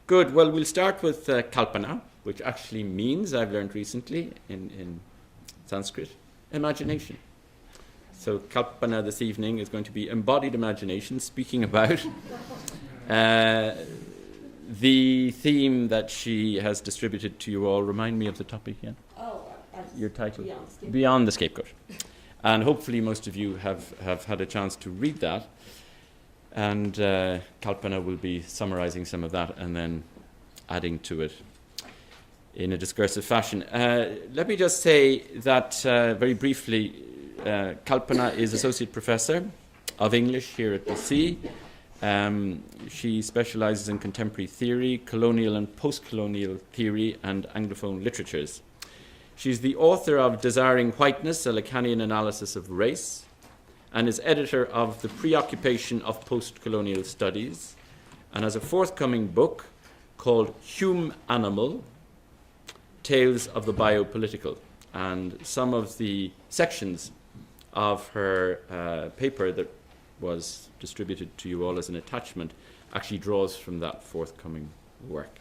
Good. Well, we'll start with Kalpana, which actually means, I've learned recently in Sanskrit, imagination. So Kalpana this evening is going to be embodied imagination, speaking about the theme that she has distributed to you all. Remind me of the topic again. Your title? Beyond the Scapegoat. And hopefully most of you have had a chance to read that. And Kalpana will be summarizing some of that and then adding to it in a discursive fashion. Let me just say that very briefly, Kalpana is Associate Professor of English here at BC. She specializes in contemporary theory, colonial and post-colonial theory, and Anglophone literatures. She's the author of Desiring Whiteness, a Lacanian analysis of race, and is editor of The Preoccupation of Post-Colonial Studies, and has a forthcoming book called Hume Animal, Tales of the Biopolitical. And some of the sections of her paper that was distributed to you all as an attachment actually draws from that forthcoming work.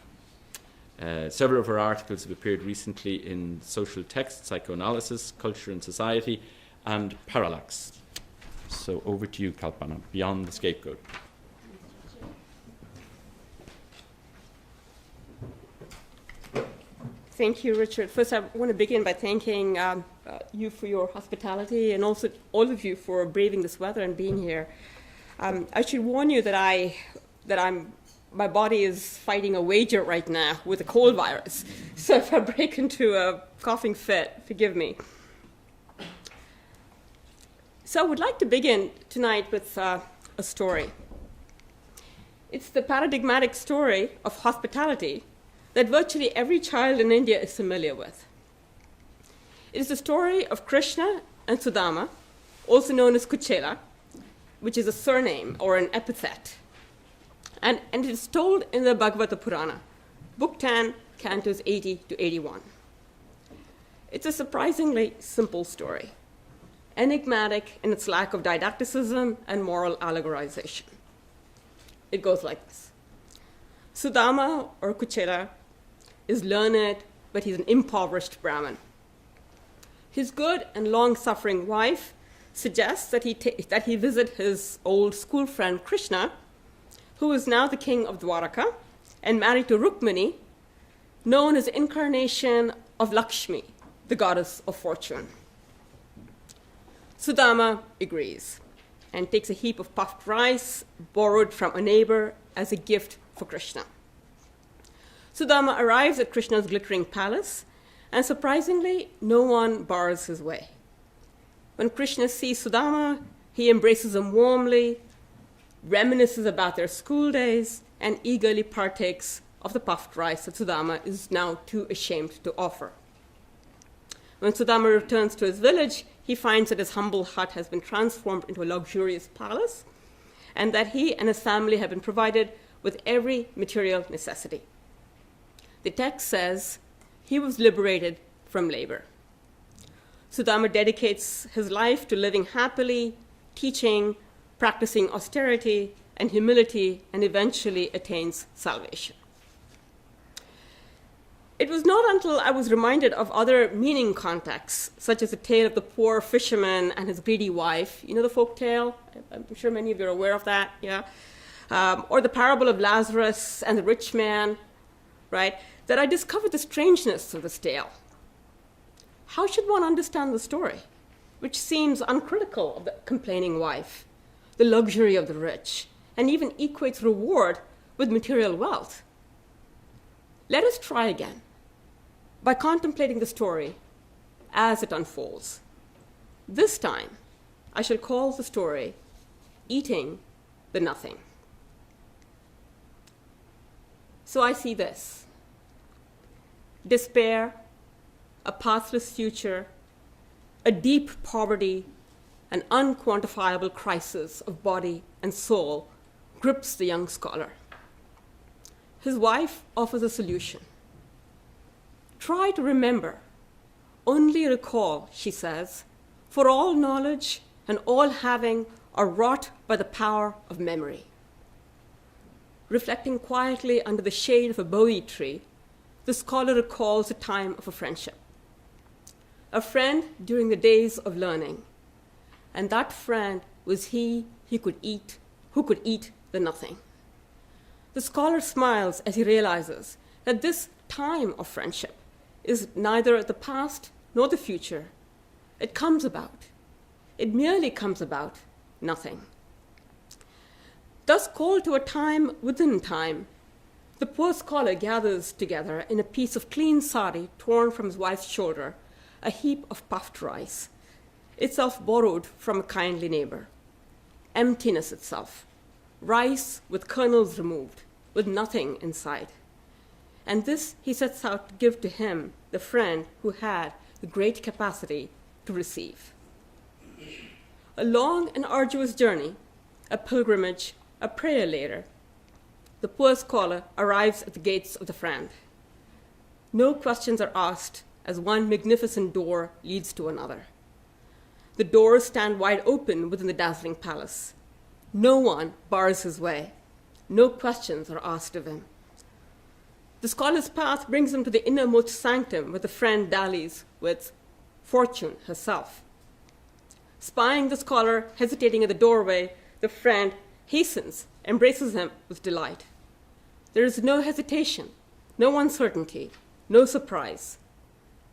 Several of her articles have appeared recently in Social Text, Psychoanalysis, Culture and Society, and Parallax. So over to you, Kalpana, Beyond the Scapegoat. Thank you, Richard. First, I want to begin by thanking you for your hospitality and also all of you for braving this weather and being here. I should warn you that my body is fighting a wager right now with a cold virus. So if I break into a coughing fit, forgive me. So I would like to begin tonight with a story. It's the paradigmatic story of hospitality that virtually every child in India is familiar with. It is the story of Krishna and Sudama, also known as Kuchela, which is a surname or an epithet. And it is told in the Bhagavata Purana, Book 10, Cantos 80 to 81. It's a surprisingly simple story, enigmatic in its lack of didacticism and moral allegorization. It goes like this. Sudama, or Kuchela, is learned, but he's an impoverished Brahmin. His good and long-suffering wife suggests that he visit his old school friend Krishna, who is now the king of Dwaraka and married to Rukmini, known as the incarnation of Lakshmi, the goddess of fortune. Sudama agrees and takes a heap of puffed rice borrowed from a neighbor as a gift for Krishna. Sudama arrives at Krishna's glittering palace, and surprisingly, no one bars his way. When Krishna sees Sudama, he embraces him warmly, reminisces about their school days, and eagerly partakes of the puffed rice that Sudama is now too ashamed to offer. When Sudama returns to his village, he finds that his humble hut has been transformed into a luxurious palace, and that he and his family have been provided with every material necessity. The text says he was liberated from labor. Sudama dedicates his life to living happily, teaching, practicing austerity and humility, and eventually attains salvation. It was not until I was reminded of other meaning contexts, such as the tale of the poor fisherman and his greedy wife. You know the folk tale? I'm sure many of you are aware of that, yeah? Or the parable of Lazarus and the rich man, right? That I discovered the strangeness of this tale. How should one understand the story, which seems uncritical of the complaining wife, the luxury of the rich, and even equates reward with material wealth? Let us try again by contemplating the story as it unfolds. This time, I shall call the story Eating the Nothing. So I see this: despair, a pathless future, a deep poverty, an unquantifiable crisis of body and soul grips the young scholar. His wife offers a solution. Try to remember, only recall, she says, for all knowledge and all having are wrought by the power of memory. reflecting quietly under the shade of a bowie tree, the scholar recalls a time of a friendship. A friend during the days of learning. And that friend was he who could eat the nothing. The scholar smiles as he realizes that this time of friendship is neither the past nor the future. It comes about. It merely comes about nothing. Thus called to a time within time, the poor scholar gathers together in a piece of clean sari torn from his wife's shoulder a heap of puffed rice, itself borrowed from a kindly neighbor. Emptiness itself, rice with kernels removed, with nothing inside. And this he sets out to give to him, the friend who had the great capacity to receive. A long and arduous journey, a pilgrimage, a prayer later, the poor scholar arrives at the gates of the friend. No questions are asked as one magnificent door leads to another. The doors stand wide open within the dazzling palace. No one bars his way. No questions are asked of him. The scholar's path brings him to the innermost sanctum where the friend dallies with Fortune herself. Spying the scholar hesitating at the doorway, the friend hastens, embraces him with delight. There is no hesitation, no uncertainty, no surprise.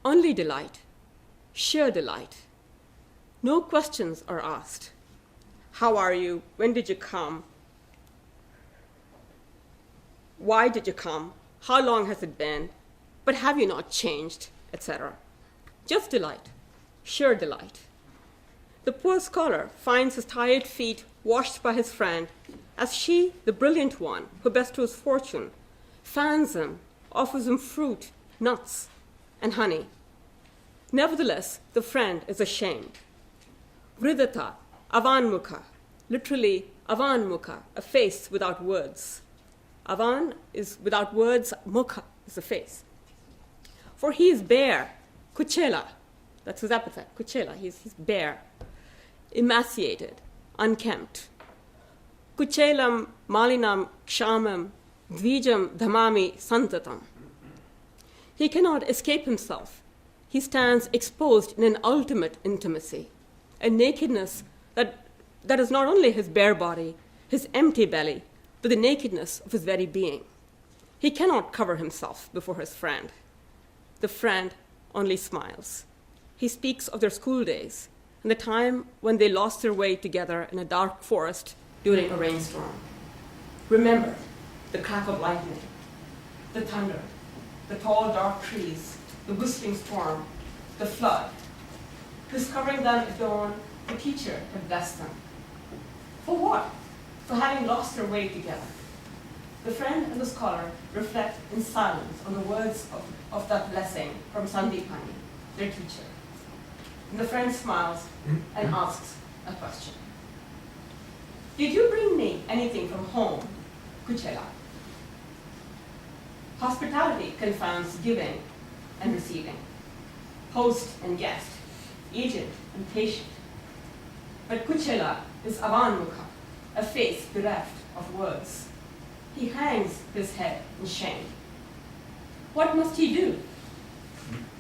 Only delight, sheer delight. No questions are asked. How are you? When did you come? Why did you come? How long has it been? But have you not changed? Etc. Just delight, sheer delight. The poor scholar finds his tired feet washed by his friend as she, the brilliant one who bestows fortune, fans him, offers him fruit, nuts, and honey. Nevertheless, the friend is ashamed. Vridata, avanmukha, literally avanmukha, a face without words. Avan is without words, mukha is a face. For he is bare, kuchela, that's his epithet, kuchela, he's bare, emaciated, unkempt. Kuchelam malinam kshamam dvijam dhamami santatam. He cannot escape himself. He stands exposed in an ultimate intimacy, a nakedness that is not only his bare body, his empty belly, but the nakedness of his very being. He cannot cover himself before his friend. The friend only smiles. He speaks of their school days and the time when they lost their way together in a dark forest during a rainstorm. Remember the crack of lightning, the thunder, the tall dark trees, the whistling storm, the flood. Discovering them at dawn, the teacher had blessed them. For what? For having lost their way together. The friend and the scholar reflect in silence on the words of that blessing from Sandipani, their teacher. And the friend smiles and asks a question. Did you bring me anything from home, Kuchela? Hospitality confounds giving and receiving, host and guest, agent and patient. But Kuchela is avanmukha, a face bereft of words. He hangs his head in shame. What must he do?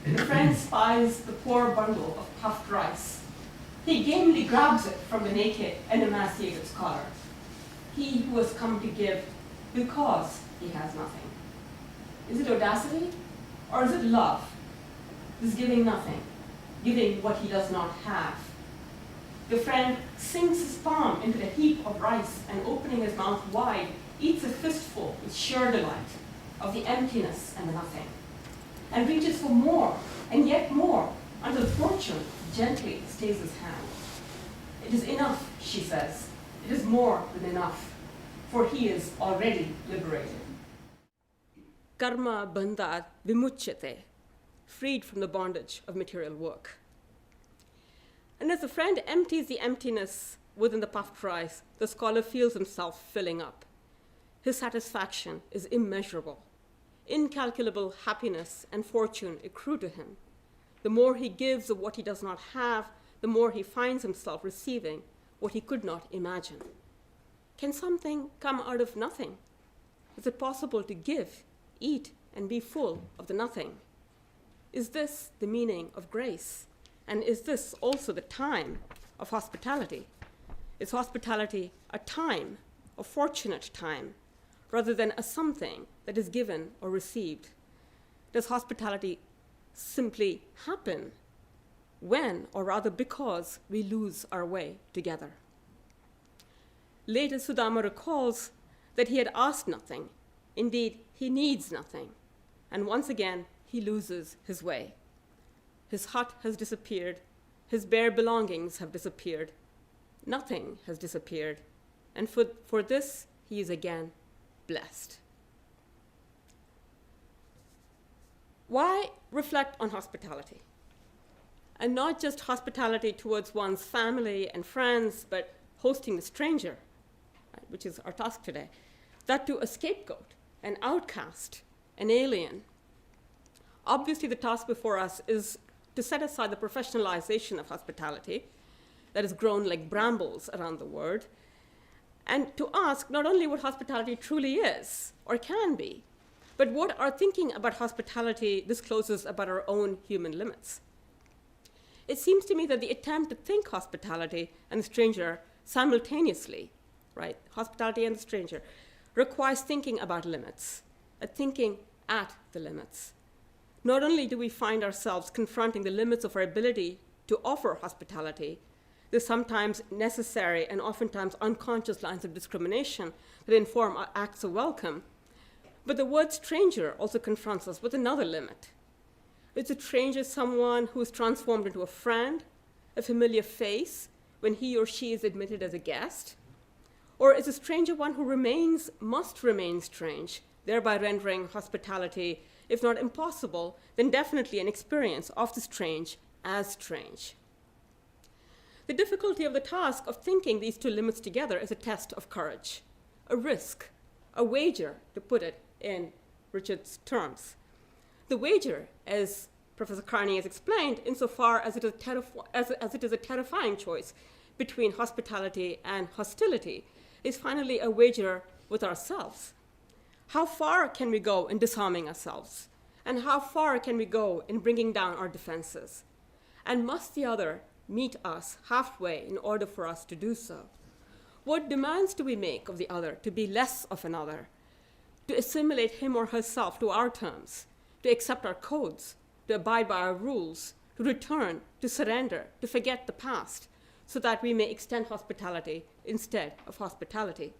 The friend spies the poor bundle of puffed rice. He gamely grabs it from the naked and emaciated scholar. He who has come to give because he has nothing. Is it audacity or is it love? This giving nothing, giving what he does not have. The friend sinks his palm into the heap of rice and opening his mouth wide, eats a fistful with sheer delight of the emptiness and the nothing, and reaches for more and yet more until fortune gently stays his hand. It is enough, she says. It is more than enough, for he is already liberated. Karma bandhat vimuchyate, freed from the bondage of material work. And as the friend empties the emptiness within the puffed rice, the scholar feels himself filling up. His satisfaction is immeasurable. Incalculable happiness and fortune accrue to him. The more he gives of what he does not have, the more he finds himself receiving what he could not imagine. Can something come out of nothing? Is it possible to give, eat, and be full of the nothing? Is this the meaning of grace? And is this also the time of hospitality? Is hospitality a time, a fortunate time, rather than a something that is given or received? Does hospitality simply happen when, or rather because, we lose our way together? Later, Sudama recalls that he had asked nothing. Indeed, he needs nothing. And once again, he loses his way. His hut has disappeared. His bare belongings have disappeared. Nothing has disappeared. And for this, he is again blessed. Why reflect on hospitality? And not just hospitality towards one's family and friends, but hosting the stranger, right, which is our task today. That to a scapegoat, an outcast, an alien. Obviously, the task before us is to set aside the professionalization of hospitality that has grown like brambles around the world, and to ask not only what hospitality truly is or can be, but what our thinking about hospitality discloses about our own human limits. It seems to me that the attempt to think hospitality and the stranger simultaneously, right, hospitality and the stranger, requires thinking about limits, thinking at the limits. Not only do we find ourselves confronting the limits of our ability to offer hospitality, the sometimes necessary and oftentimes unconscious lines of discrimination that inform our acts of welcome, but the word stranger also confronts us with another limit. Is a stranger someone who is transformed into a friend, a familiar face, when he or she is admitted as a guest? Or is a stranger one who must remain strange, thereby rendering hospitality, if not impossible, then definitely an experience of the strange as strange? The difficulty of the task of thinking these two limits together is a test of courage, a risk, a wager, to put it in Richard's terms. The wager, as Professor Carney has explained, insofar as it is a terrifying choice between hospitality and hostility, is finally a wager with ourselves. How far can we go in disarming ourselves? And how far can we go in bringing down our defenses? And must the other meet us halfway in order for us to do so? What demands do we make of the other to be less of another, to assimilate him or herself to our terms, to accept our codes, to abide by our rules, to return, to surrender, to forget the past, so that we may extend hospitality instead of hostility?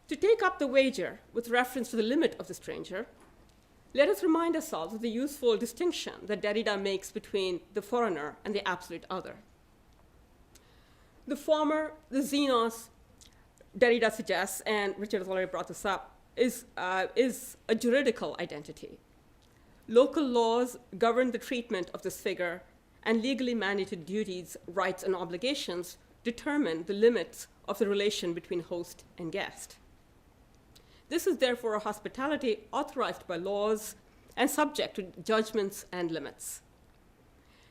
To take up the wager with reference to the limit of the stranger, let us remind ourselves of the useful distinction that Derrida makes between the foreigner and the absolute other. The former, the xenos, Derrida suggests, and Richard has already brought this up, is a juridical identity. Local laws govern the treatment of this figure, and legally mandated duties, rights, and obligations determine the limits of the relation between host and guest. This is therefore a hospitality authorized by laws and subject to judgments and limits.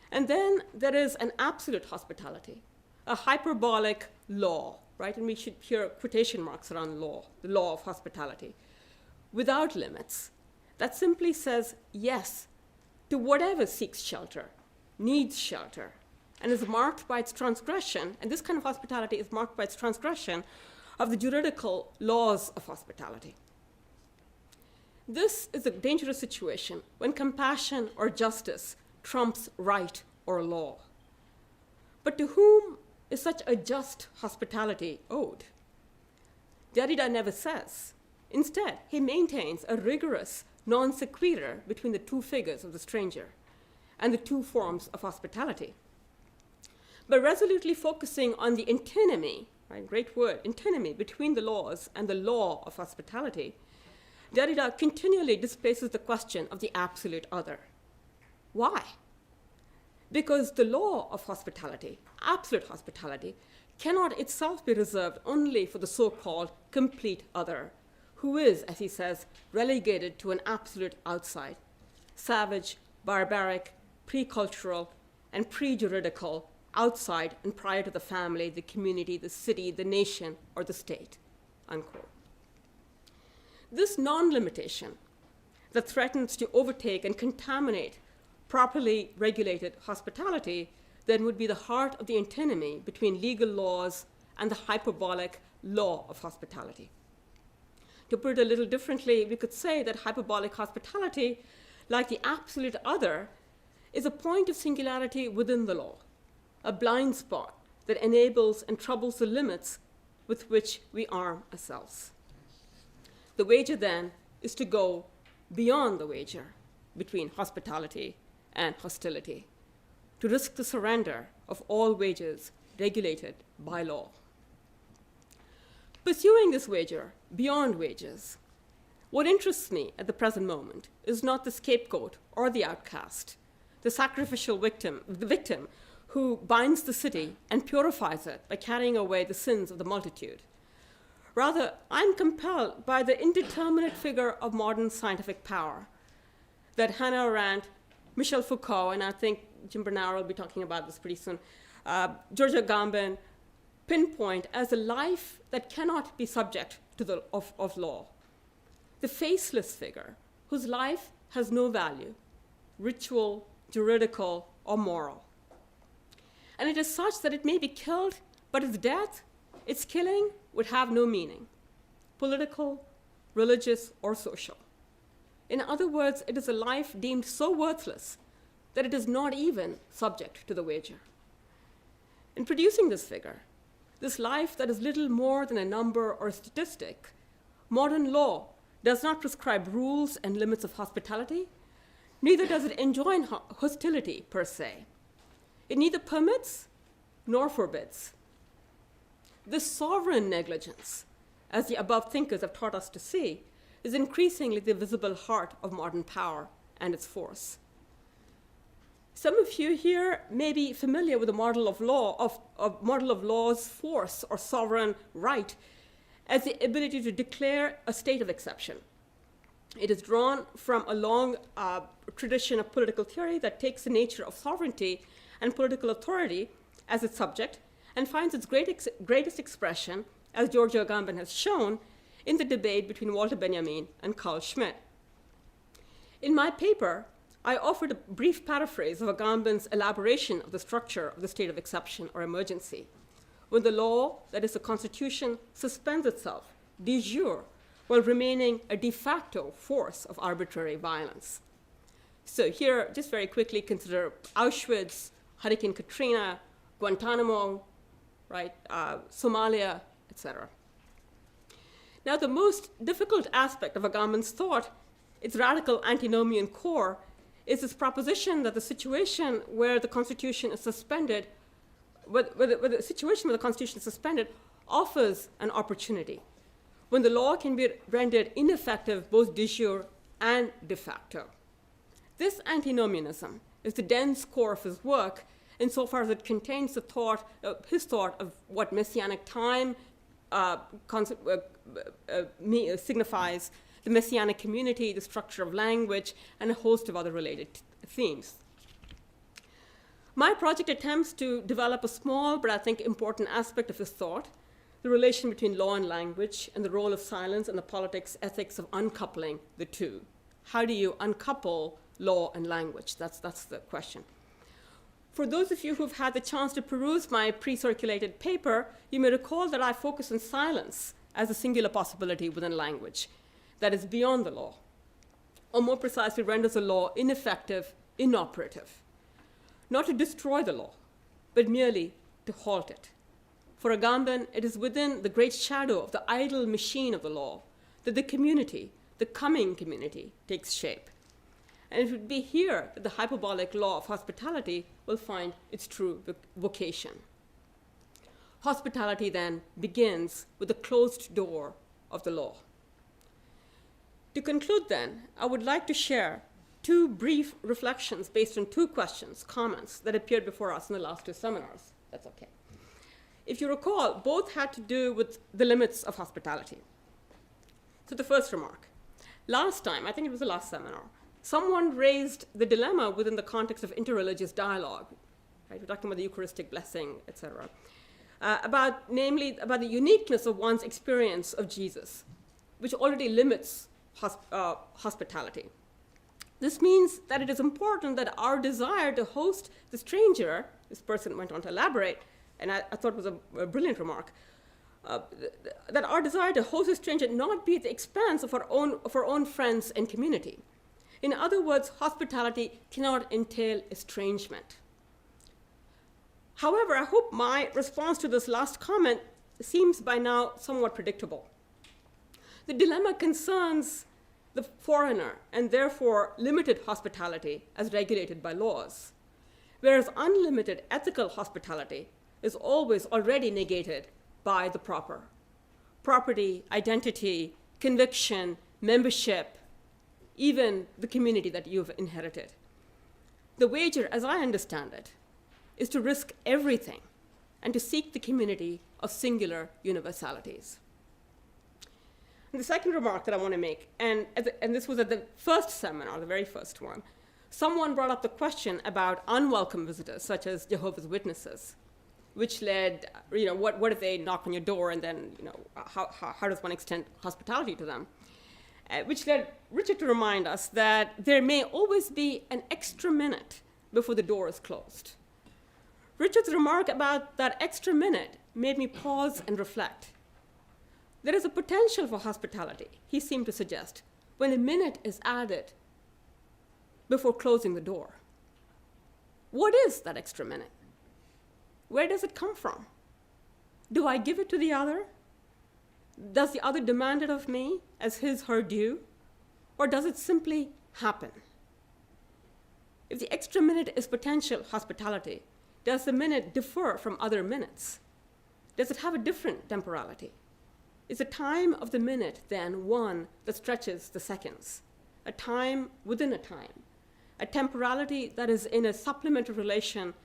And then there is an absolute hospitality, a hyperbolic law, right? And we should hear quotation marks around law, the law of hospitality, without limits, that simply says yes to whatever seeks shelter, needs shelter, and is marked by its transgression, and this kind of hospitality is marked by its transgression of the juridical laws of hospitality. This is a dangerous situation when compassion or justice trumps right or law. But to whom is such a just hospitality owed? Derrida never says. Instead, he maintains a rigorous non sequitur between the two figures of the stranger and the two forms of hospitality. By resolutely focusing on the antinomy, right, great word, antinomy between the laws and the law of hospitality, Derrida continually displaces the question of the absolute other. Why? Because the law of hospitality, absolute hospitality, cannot itself be reserved only for the so-called complete other, who is, as he says, relegated to an absolute outside, savage, barbaric, pre-cultural, and pre-juridical outside and prior to the family, the community, the city, the nation, or the state, unquote. This non-limitation that threatens to overtake and contaminate properly regulated hospitality then would be the heart of the antinomy between legal laws and the hyperbolic law of hospitality. To put it a little differently, we could say that hyperbolic hospitality, like the absolute other, is a point of singularity within the law, a blind spot that enables and troubles the limits with which we arm ourselves. The wager then is to go beyond the wager between hospitality and hostility, to risk the surrender of all wagers regulated by law. Pursuing this wager beyond wages, what interests me at the present moment is not the scapegoat or the outcast, the sacrificial victim, the victim who binds the city and purifies it by carrying away the sins of the multitude. Rather, I'm compelled by the indeterminate figure of modern scientific power that Hannah Arendt, Michel Foucault, and I think Jim Bernauer will be talking about this pretty soon, Georgia Agamben, pinpoint as a life that cannot be subject to of law. The faceless figure whose life has no value, ritual, juridical, or moral. And it is such that it may be killed, but its death, its killing, would have no meaning, political, religious, or social. In other words, it is a life deemed so worthless that it is not even subject to the wager. In producing this figure, this life that is little more than a number or a statistic, modern law does not prescribe rules and limits of hospitality, neither does it enjoin hostility per se. It neither permits nor forbids. This sovereign negligence, as the above thinkers have taught us to see, is increasingly the visible heart of modern power and its force. Some of you here may be familiar with the model of law's force or sovereign right as the ability to declare a state of exception. It is drawn from a long tradition of political theory that takes the nature of sovereignty and political authority as its subject and finds its greatest expression, as Georgia Agamben has shown, in the debate between Walter Benjamin and Carl Schmitt. In my paper, I offered a brief paraphrase of Agamben's elaboration of the structure of the state of exception or emergency, when the law, that is the Constitution, suspends itself de jure while remaining a de facto force of arbitrary violence. So here, just very quickly, consider Auschwitz, Hurricane Katrina, Guantanamo, right, Somalia, etc. Now, the most difficult aspect of Agamben's thought, its radical antinomian core, is this proposition that the situation where the Constitution is suspended, where the situation where the Constitution is suspended offers an opportunity, when the law can be rendered ineffective both de jure and de facto. This antinomianism is the dense core of his work insofar as it contains the thought, his thought of what messianic time signifies, the messianic community, the structure of language, and a host of other related themes. My project attempts to develop a small but I think important aspect of his thought, the relation between law and language and the role of silence and the politics, ethics of uncoupling the two. How do you uncouple law and language? That's the question. For those of you who've had the chance to peruse my pre-circulated paper, you may recall that I focus on silence as a singular possibility within language that is beyond the law, or more precisely renders the law ineffective, inoperative. Not to destroy the law, but merely to halt it. For Agamben, it is within the great shadow of the idle machine of the law that the community, the coming community, takes shape. And it would be here that the hyperbolic law of hospitality will find its true vocation. Hospitality then begins with the closed door of the law. To conclude then, I would like to share two brief reflections based on two questions, comments, that appeared before us in the last two seminars. That's okay. If you recall, both had to do with the limits of hospitality. So the first remark. Last time, I think it was the last seminar, someone raised the dilemma within the context of interreligious dialogue. right? We're talking about the Eucharistic blessing, etc. Namely about the uniqueness of one's experience of Jesus, which already limits hospitality. This means that it is important that our desire to host the stranger, this person went on to elaborate, and I thought it was a brilliant remark, that our desire to host a stranger not be at the expense of our own friends and community. In other words, hospitality cannot entail estrangement. However, I hope my response to this last comment seems by now somewhat predictable. The dilemma concerns the foreigner and therefore limited hospitality as regulated by laws, whereas unlimited ethical hospitality is always already negated by the proper. Property, identity, conviction, membership, even the community that you've inherited. The wager, as I understand it, is to risk everything and to seek the community of singular universalities. And the second remark that I want to make, and this was at the first seminar, the very first one, someone brought up the question about unwelcome visitors, such as Jehovah's Witnesses, which led, what if they knock on your door and then, how does one extend hospitality to them? Which led Richard to remind us that there may always be an extra minute before the door is closed. Richard's remark about that extra minute made me pause and reflect. There is a potential for hospitality, he seemed to suggest, when a minute is added before closing the door. What is that extra minute? Where does it come from? Do I give it to the other? Does the other demand it of me as his/her due? Or does it simply happen? If the extra minute is potential hospitality, does the minute differ from other minutes? Does it have a different temporality? Is the time of the minute then one that stretches the seconds, a time within a time, a temporality that is in a supplementary relation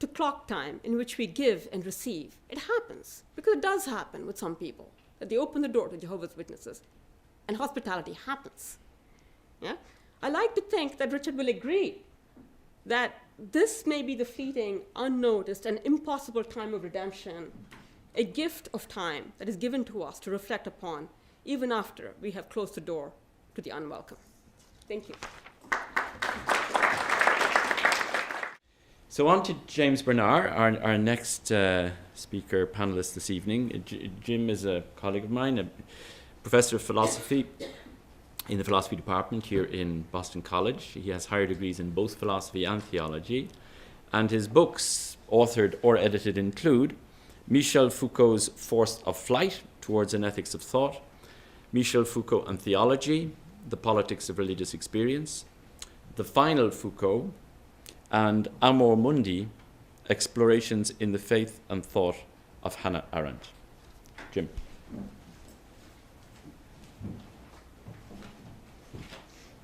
to clock time in which we give and receive? It happens, because it does happen with some people, that they open the door to Jehovah's Witnesses, and hospitality happens. Yeah? I like to think that Richard will agree that this may be the fleeting, unnoticed, and impossible time of redemption, a gift of time that is given to us to reflect upon, even after we have closed the door to the unwelcome. Thank you. So on to James Bernard, our next speaker panelist this evening. Jim is a colleague of mine, a professor of philosophy in the philosophy department here in Boston College. He has higher degrees in both philosophy and theology, and his books, authored or edited, include Michel Foucault's Force of Flight, Towards an Ethics of Thought, Michel Foucault and Theology, The Politics of Religious Experience, The Final Foucault, and Amor Mundi, Explorations in the Faith and Thought of Hannah Arendt. Jim.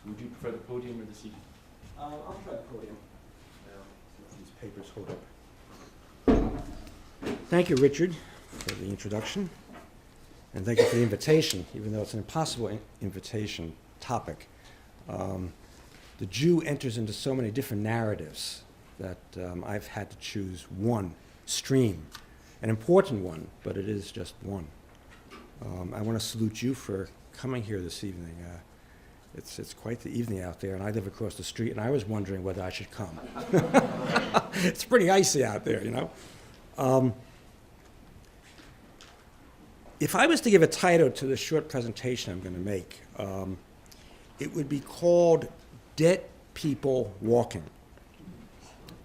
Would you prefer the podium or the seat? I'll try the podium. These papers hold up. Thank you, Richard, for the introduction. And thank you for the invitation, even though it's an impossible invitation topic. The Jew enters into so many different narratives that I've had to choose one stream, an important one, but it is just one. I want to salute you for coming here this evening. It's quite the evening out there, and I live across the street, and I was wondering whether I should come. It's pretty icy out there, If I was to give a title to the short presentation I'm going to make, it would be called Dead People Walking.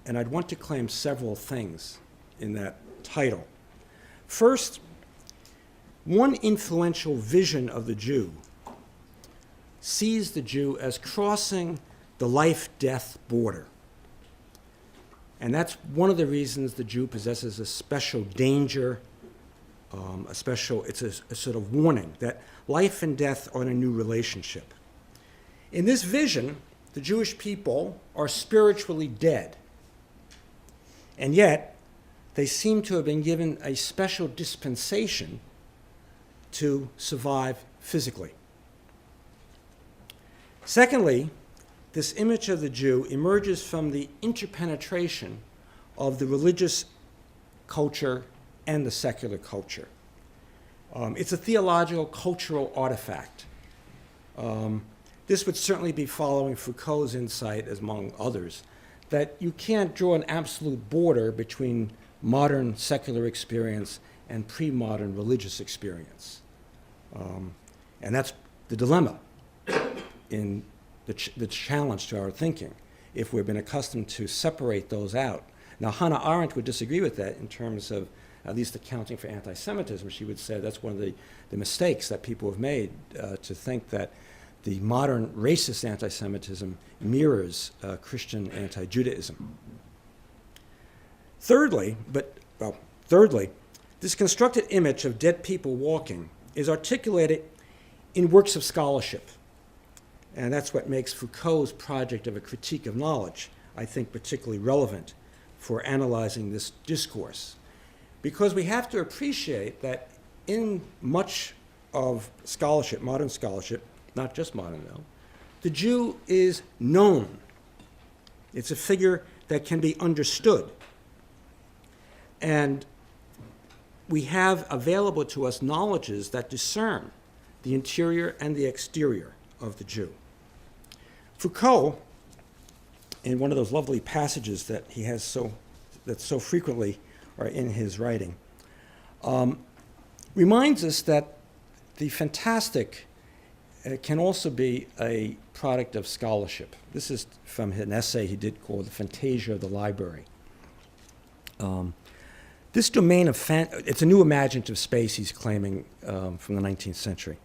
And I'd want to claim several things in that title. First, one influential vision of the Jew sees the Jew as crossing the life-death border. And that's one of the reasons the Jew possesses a special danger, it's a sort of warning that life and death are in a new relationship. In this vision, the Jewish people are spiritually dead, and yet they seem to have been given a special dispensation to survive physically. Secondly, this image of the Jew emerges from the interpenetration of the religious culture and the secular culture. It's a theological, cultural artifact. This would certainly be following Foucault's insight, as among others, that you can't draw an absolute border between modern secular experience and pre-modern religious experience. And that's the dilemma in the challenge to our thinking, if we've been accustomed to separate those out. Now, Hannah Arendt would disagree with that in terms of at least accounting for anti-Semitism. She would say that's one of the mistakes that people have made, to think that the modern racist anti-Semitism mirrors Christian anti-Judaism. Thirdly, this constructed image of dead people walking is articulated in works of scholarship. And that's what makes Foucault's project of a critique of knowledge, I think, particularly relevant for analyzing this discourse. Because we have to appreciate that in much of scholarship, modern scholarship, not just modern though, the Jew is known. It's a figure that can be understood. And we have available to us knowledges that discern the interior and the exterior of the Jew. Foucault, in one of those lovely passages that he has that so frequently are in his writing, reminds us that the fantastic can also be a product of scholarship. This is from an essay he did called The Fantasia of the Library. This domain of it's a new imaginative space he's claiming from the 19th century.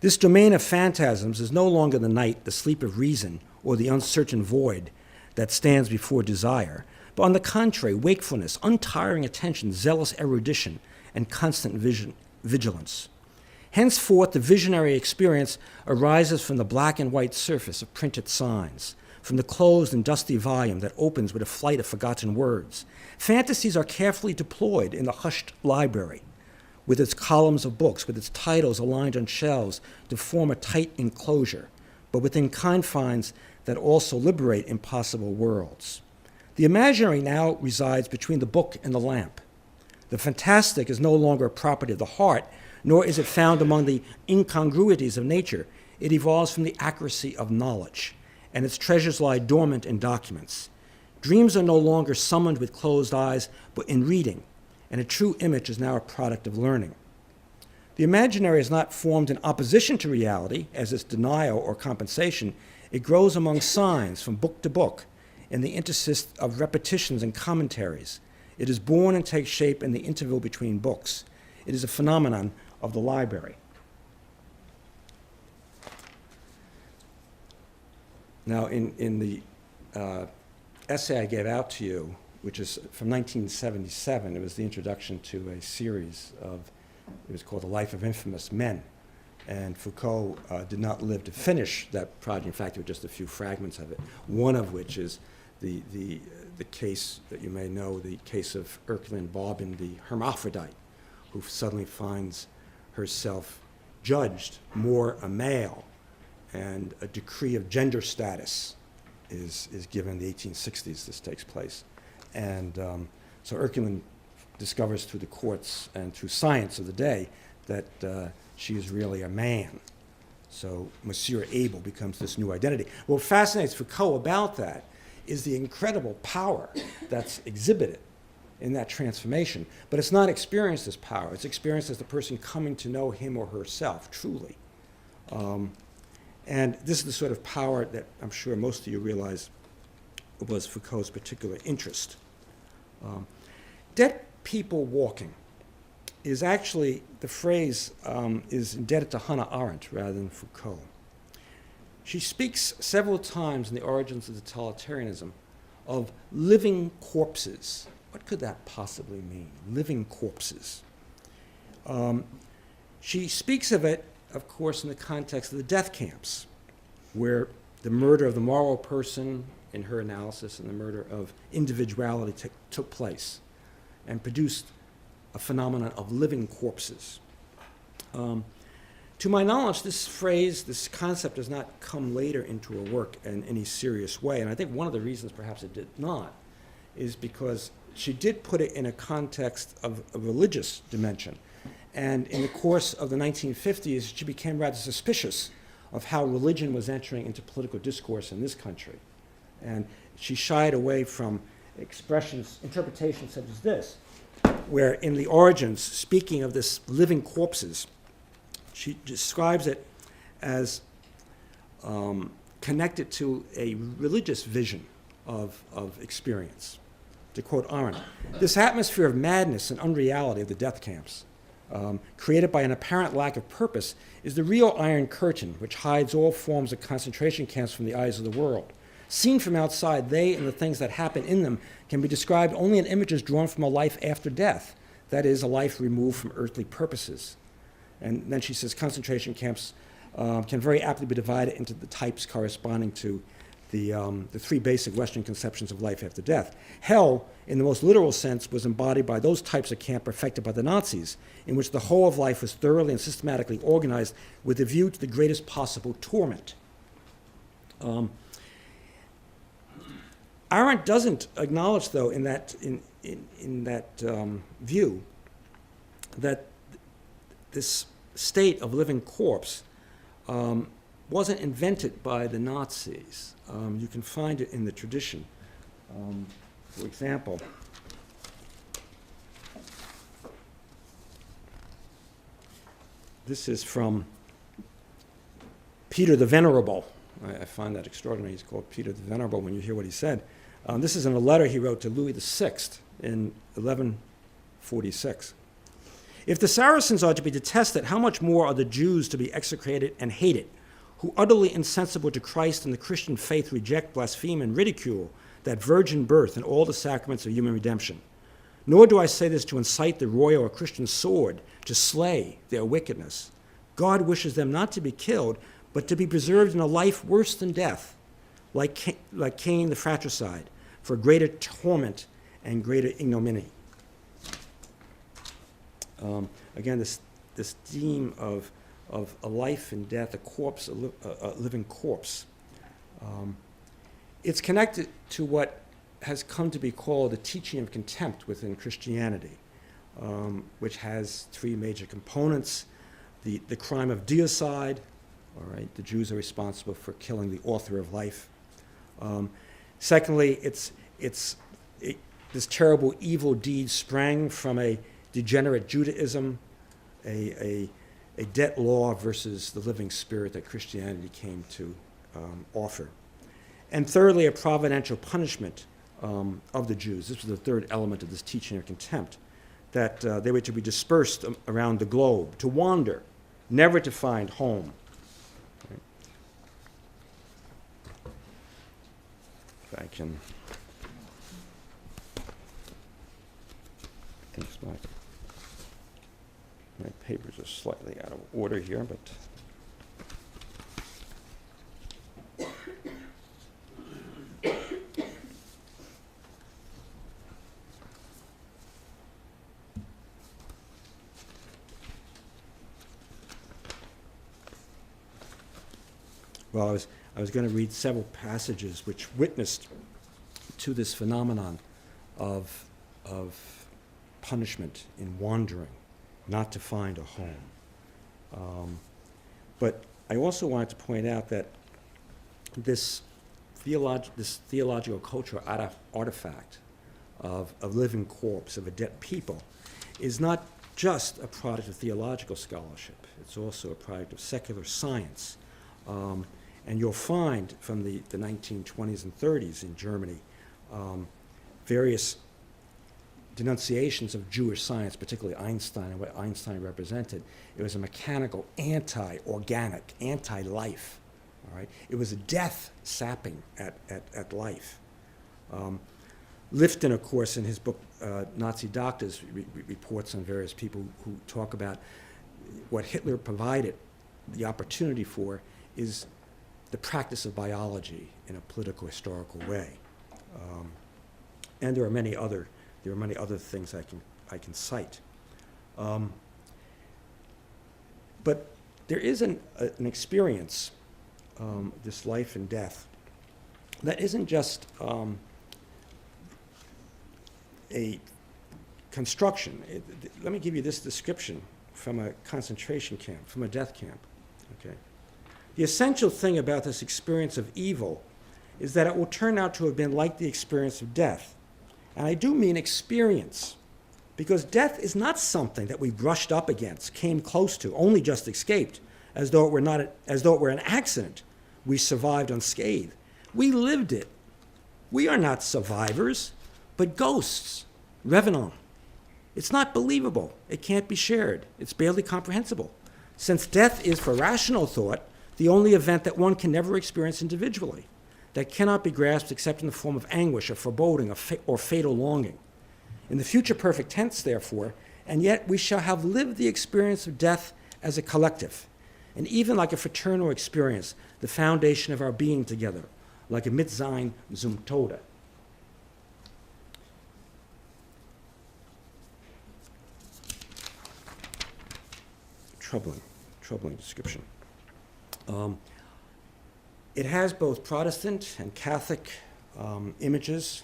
This domain of phantasms is no longer the night, the sleep of reason, or the uncertain void that stands before desire, but on the contrary, wakefulness, untiring attention, zealous erudition, and constant vigilance. Henceforth, the visionary experience arises from the black and white surface of printed signs, from the closed and dusty volume that opens with a flight of forgotten words. Fantasies are carefully deployed in the hushed library, with its columns of books, with its titles aligned on shelves to form a tight enclosure, but within confines that also liberate impossible worlds. The imaginary now resides between the book and the lamp. The fantastic is no longer a property of the heart, nor is it found among the incongruities of nature. It evolves from the accuracy of knowledge, and its treasures lie dormant in documents. Dreams are no longer summoned with closed eyes, but in reading, and a true image is now a product of learning. The imaginary is not formed in opposition to reality, as its denial or compensation. It grows among signs from book to book, in the interstice of repetitions and commentaries. It is born and takes shape in the interval between books. It is a phenomenon of the library. Now, in the essay I gave out to you, which is from 1977, it was the introduction to a series it was called The Life of Infamous Men. And Foucault did not live to finish that project. In fact, there were just a few fragments of it, one of which is the case that you may know, the case of Erkelin Barbin, the hermaphrodite, who suddenly finds herself judged more a male, and a decree of gender status is given in the 1860s. This takes place. And so Erkelin discovers through the courts and through science of the day that she is really a man. So Monsieur Abel becomes this new identity. What fascinates Foucault about that is the incredible power that's exhibited in that transformation. But it's not experienced as power. It's experienced as the person coming to know him or herself truly. And this is the sort of power that I'm sure most of you realize was Foucault's particular interest. Dead people walking is actually, the phrase is indebted to Hannah Arendt rather than Foucault. She speaks several times in The Origins of Totalitarianism of living corpses. What could that possibly mean? Living corpses. She speaks of it, of course, in the context of the death camps, where the murder of the moral person, in her analysis, and the murder of individuality took place and produced a phenomenon of living corpses. To my knowledge, this phrase, this concept does not come later into her work in any serious way, and I think one of the reasons perhaps it did not is because she did put it in a context of a religious dimension. And in the course of the 1950s, she became rather suspicious of how religion was entering into political discourse in this country. And she shied away from interpretations such as this, where in the Origins, speaking of this living corpses, she describes it as connected to a religious vision of experience. To quote Arendt, this atmosphere of madness and unreality of the death camps, created by an apparent lack of purpose, is the real Iron Curtain which hides all forms of concentration camps from the eyes of the world. Seen from outside, they and the things that happen in them can be described only in images drawn from a life after death, that is, a life removed from earthly purposes. And then she says concentration camps can very aptly be divided into the types corresponding to the three basic Western conceptions of life after death. Hell, in the most literal sense, was embodied by those types of camp perfected by the Nazis, in which the whole of life was thoroughly and systematically organized with a view to the greatest possible torment. Arendt doesn't acknowledge, though, in that view, that this state of living corpse wasn't invented by the Nazis. You can find it in the tradition. For example, this is from Peter the Venerable. I find that extraordinary. He's called Peter the Venerable when you hear what he said. This is in a letter he wrote to Louis VI in 1146. If the Saracens are to be detested, how much more are the Jews to be execrated and hated, who utterly insensible to Christ and the Christian faith reject, blaspheme, and ridicule that virgin birth and all the sacraments of human redemption. Nor do I say this to incite the royal or Christian sword to slay their wickedness. God wishes them not to be killed, but to be preserved in a life worse than death, like Cain the fratricide, for greater torment and greater ignominy. Again, this theme of a life and death, a corpse, a living corpse. It's connected to what has come to be called the teaching of contempt within Christianity, which has three major components. The crime of deicide, all right, the Jews are responsible for killing the author of life. Secondly, this terrible evil deed sprang from a degenerate Judaism, a debt law versus the living spirit that Christianity came to offer. And thirdly, a providential punishment of the Jews. This was the third element of this teaching of contempt, that they were to be dispersed around the globe, to wander, never to find home. Right. If I can... I think my papers are slightly out of order here, but... Well, I was going to read several passages which witnessed to this phenomenon of punishment in wandering, not to find a home. But I also wanted to point out that this theological cultural artifact of a living corpse, of a dead people, is not just a product of theological scholarship. It's also a product of secular science. And you'll find from the 1920s and 30s in Germany various denunciations of Jewish science, particularly Einstein and what Einstein represented. It was a mechanical, anti-organic, anti-life. All right? It was a death sapping at life. Lifton, of course, in his book Nazi Doctors, reports on various people who talk about what Hitler provided the opportunity for is the practice of biology in a political historical way. And there are many other things I can cite. But there is an experience, this life and death, that isn't just a construction. Let me give you this description from a concentration camp, from a death camp. Okay. The essential thing about this experience of evil is that it will turn out to have been like the experience of death. And I do mean experience, because death is not something that we brushed up against, came close to, only just escaped, as though it were an accident. We survived unscathed. We lived it. We are not survivors, but ghosts, revenants. It's not believable. It can't be shared. It's barely comprehensible. Since death is, for rational thought, the only event that one can never experience individually, that cannot be grasped except in the form of anguish, or foreboding, or fatal longing. In the future perfect tense, therefore, and yet we shall have lived the experience of death as a collective, and even like a fraternal experience, the foundation of our being together, like a Mitsein zum Tode. Troubling description. It has both Protestant and Catholic images.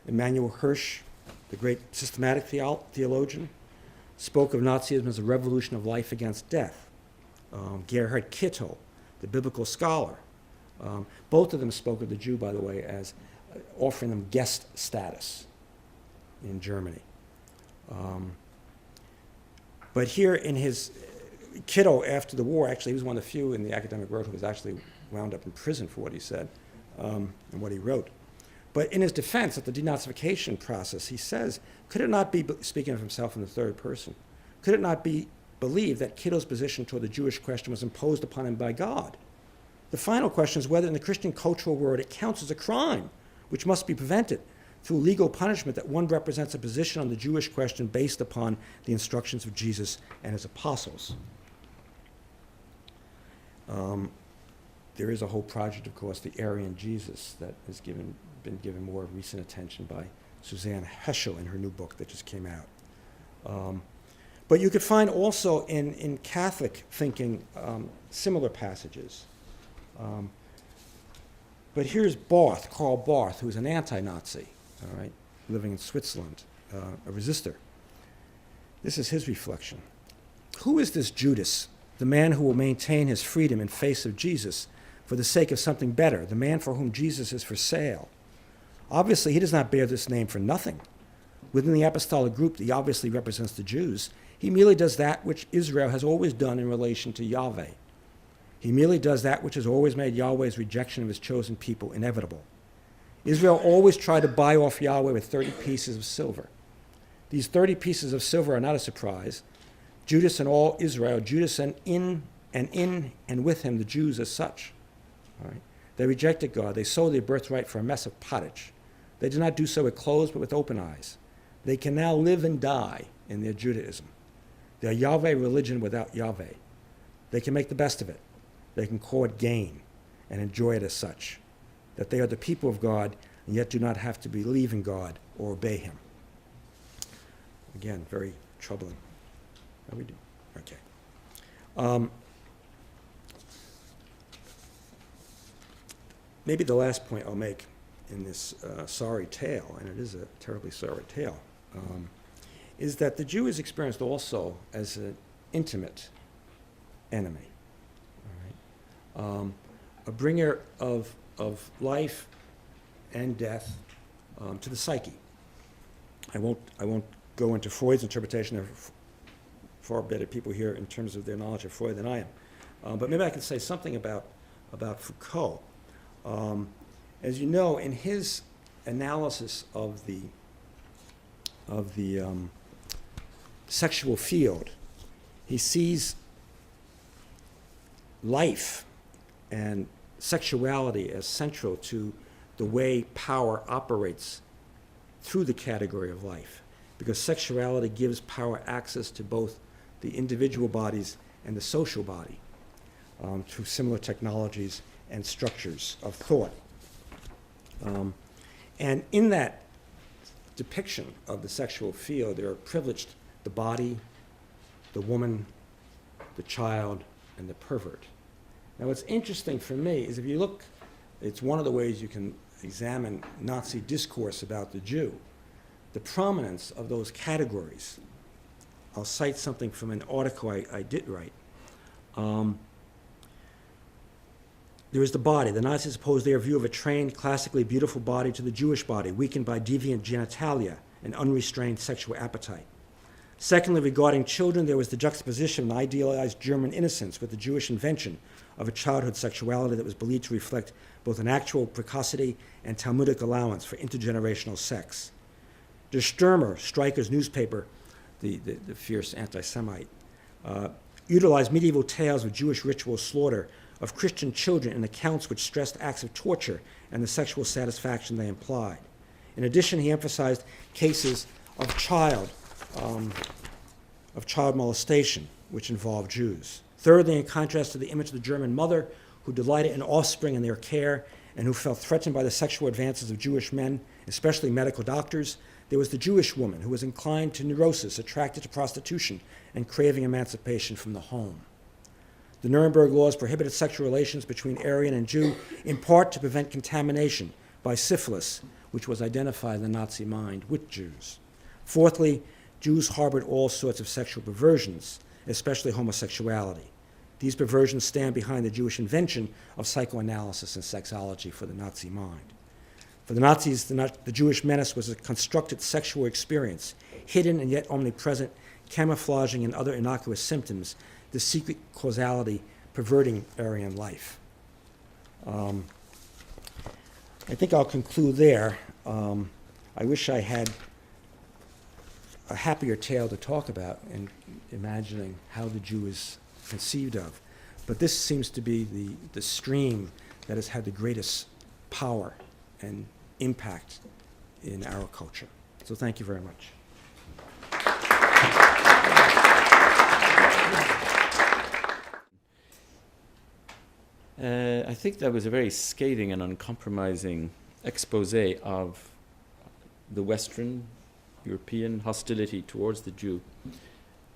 Emanuel Hirsch, the great systematic theologian, spoke of Nazism as a revolution of life against death. Gerhard Kittel, the biblical scholar, both of them spoke of the Jew, by the way, as offering them guest status in Germany. But here in his, Kittel, after the war, actually, he was one of the few in the academic world who was actually wound up in prison for what he said and what he wrote. But in his defense at the denazification process, he says, could it not be, speaking of himself in the third person, could it not be believed that Kittel's position toward the Jewish question was imposed upon him by God? The final question is whether in the Christian cultural world it counts as a crime, which must be prevented through legal punishment, that one represents a position on the Jewish question based upon the instructions of Jesus and his apostles. There is a whole project, of course, the Aryan Jesus, that has been given more recent attention by Suzanne Heschel in her new book that just came out. But you could find also in Catholic thinking similar passages. But here's Barth, Karl Barth, who's an anti-Nazi, all right, living in Switzerland, a resistor. This is his reflection. Who is this Judas, the man who will maintain his freedom in face of Jesus for the sake of something better, the man for whom Jesus is for sale? Obviously, he does not bear this name for nothing. Within the apostolic group, he obviously represents the Jews. He merely does that which Israel has always done in relation to Yahweh. He merely does that which has always made Yahweh's rejection of his chosen people inevitable. Israel always tried to buy off Yahweh with 30 pieces of silver. These 30 pieces of silver are not a surprise. Judas and all Israel, Judas and with him the Jews as such. All right? They rejected God. They sold their birthright for a mess of pottage. They did not do so with closed but with open eyes. They can now live and die in their Judaism. Their Yahweh religion without Yahweh. They can make the best of it. They can call it gain and enjoy it as such. That they are the people of God and yet do not have to believe in God or obey him. Again, very troubling. How we do? Okay. Maybe the last point I'll make in this sorry tale, and it is a terribly sorry tale, is that the Jew is experienced also as an intimate enemy, all right? A bringer of life and death to the psyche. I won't go into Freud's interpretation. There are far better people here in terms of their knowledge of Freud than I am. But maybe I can say something about Foucault. As you know, in his analysis of the sexual field, he sees life and sexuality as central to the way power operates through the category of life, because sexuality gives power access to both the individual bodies and the social body through similar technologies and structures of thought. And in that depiction of the sexual field, there are privileged the body, the woman, the child, and the pervert. Now, what's interesting for me is if you look, it's one of the ways you can examine Nazi discourse about the Jew. the prominence of those categories. I'll cite something from an article I did write. There is the body. The Nazis opposed their view of a trained, classically beautiful body to the Jewish body, weakened by deviant genitalia and unrestrained sexual appetite. Secondly, regarding children, there was the juxtaposition of an idealized German innocence with the Jewish invention of a childhood sexuality that was believed to reflect both an actual precocity and Talmudic allowance for intergenerational sex. Der Stürmer, Stryker's newspaper, the fierce anti-Semite, utilized medieval tales of Jewish ritual slaughter of Christian children in accounts which stressed acts of torture and the sexual satisfaction they implied. In addition, he emphasized cases of child molestation, which involved Jews. Thirdly, in contrast to the image of the German mother who delighted in offspring and their care and who felt threatened by the sexual advances of Jewish men, especially medical doctors, there was the Jewish woman who was inclined to neurosis, attracted to prostitution, and craving emancipation from the home. The Nuremberg laws prohibited sexual relations between Aryan and Jew, in part to prevent contamination by syphilis, which was identified in the Nazi mind with Jews. Fourthly, Jews harbored all sorts of sexual perversions, especially homosexuality. These perversions stand behind the Jewish invention of psychoanalysis and sexology for the Nazi mind. For the Nazis, the Jewish menace was a constructed sexual experience, hidden and yet omnipresent, camouflaging in other innocuous symptoms the secret causality perverting Aryan life. I think I'll conclude there. I wish I had a happier tale to talk about in imagining how the Jew is conceived of. But this seems to be the stream that has had the greatest power and impact in our culture. So thank you very much. I think that was a very scathing and uncompromising expose of the Western European hostility towards the Jew.